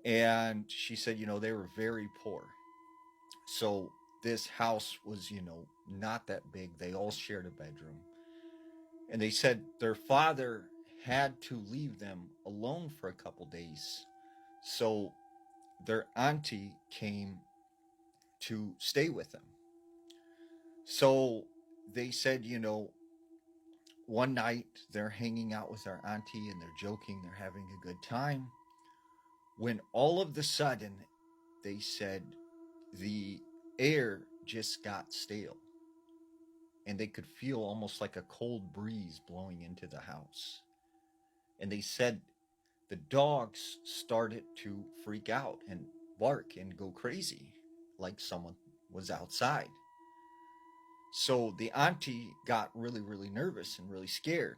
Speaker 1: And she said, they were very poor. So this house was, not that big. They all shared a bedroom. And they said their father had to leave them alone for a couple days. So their auntie came to stay with them. So they said, one night they're hanging out with our auntie and they're joking, they're having a good time. When all of the sudden, they said the air just got stale. And they could feel almost like a cold breeze blowing into the house. And they said the dogs started to freak out and bark and go crazy, like someone was outside. So the auntie got really, really nervous and really scared.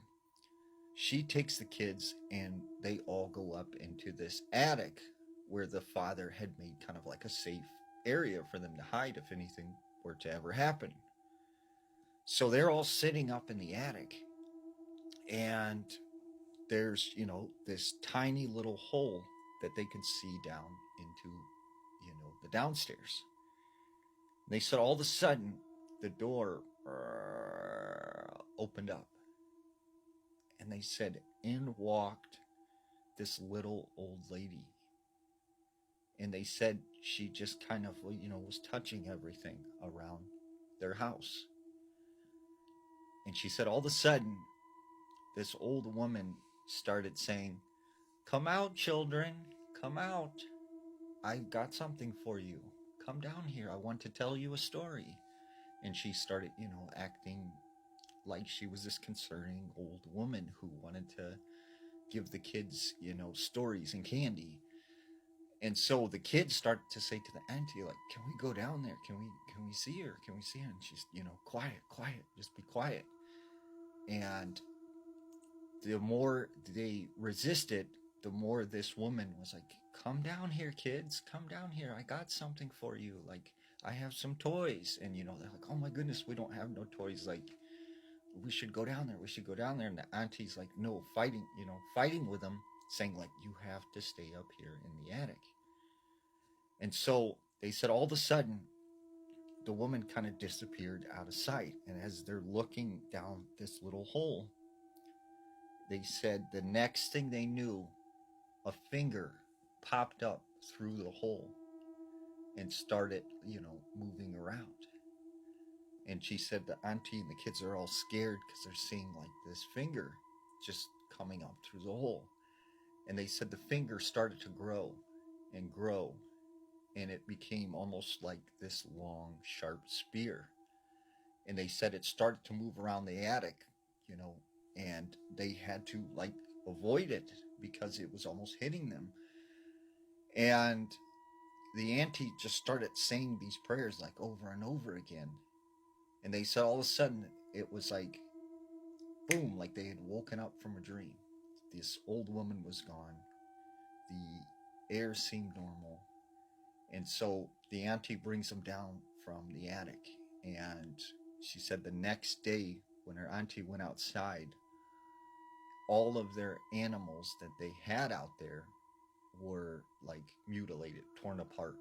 Speaker 1: She takes the kids and they all go up into this attic where the father had made kind of like a safe area for them to hide if anything were to ever happen. So they're all sitting up in the attic, and there's, this tiny little hole that they could see down into, the downstairs. They said all of a sudden the door opened up, and they said in walked this little old lady. And they said she just kind of, was touching everything around their house. And she said all of a sudden, this old woman started saying, "Come out, children, come out. I've got something for you. Come down here. I want to tell you a story." And she started, acting like she was this concerning old woman who wanted to give the kids, stories and candy. And so the kids started to say to the auntie, like, "Can we go down there? Can we see her? Can we see her?" And she's, "Quiet, just be quiet." And the more they resisted, the more this woman was like, "Come down here, kids, come down here. I got something for you. Like, I have some toys." And, they're like, "Oh my goodness, we don't have no toys. Like, we should go down there. We should go down there." And the auntie's like, no, fighting with them. saying like, you have to stay up here in the attic. And so they said all of a sudden the woman kind of disappeared out of sight. And as they're looking down this little hole, they said the next thing they knew, a finger popped up through the hole and started, moving around. And she said the auntie and the kids are all scared because they're seeing like this finger just coming up through the hole. And they said the finger started to grow and grow, and it became almost like this long, sharp spear. And they said it started to move around the attic, and they had to like avoid it because it was almost hitting them. And the auntie just started saying these prayers like over and over again. And they said all of a sudden it was like, boom, like they had woken up from a dream. This old woman was gone. The air seemed normal. And so the auntie brings them down from the attic. And she said the next day when her auntie went outside, all of their animals that they had out there were like mutilated, torn apart.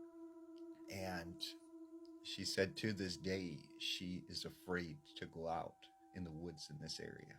Speaker 1: And she said to this day, she is afraid to go out in the woods in this area.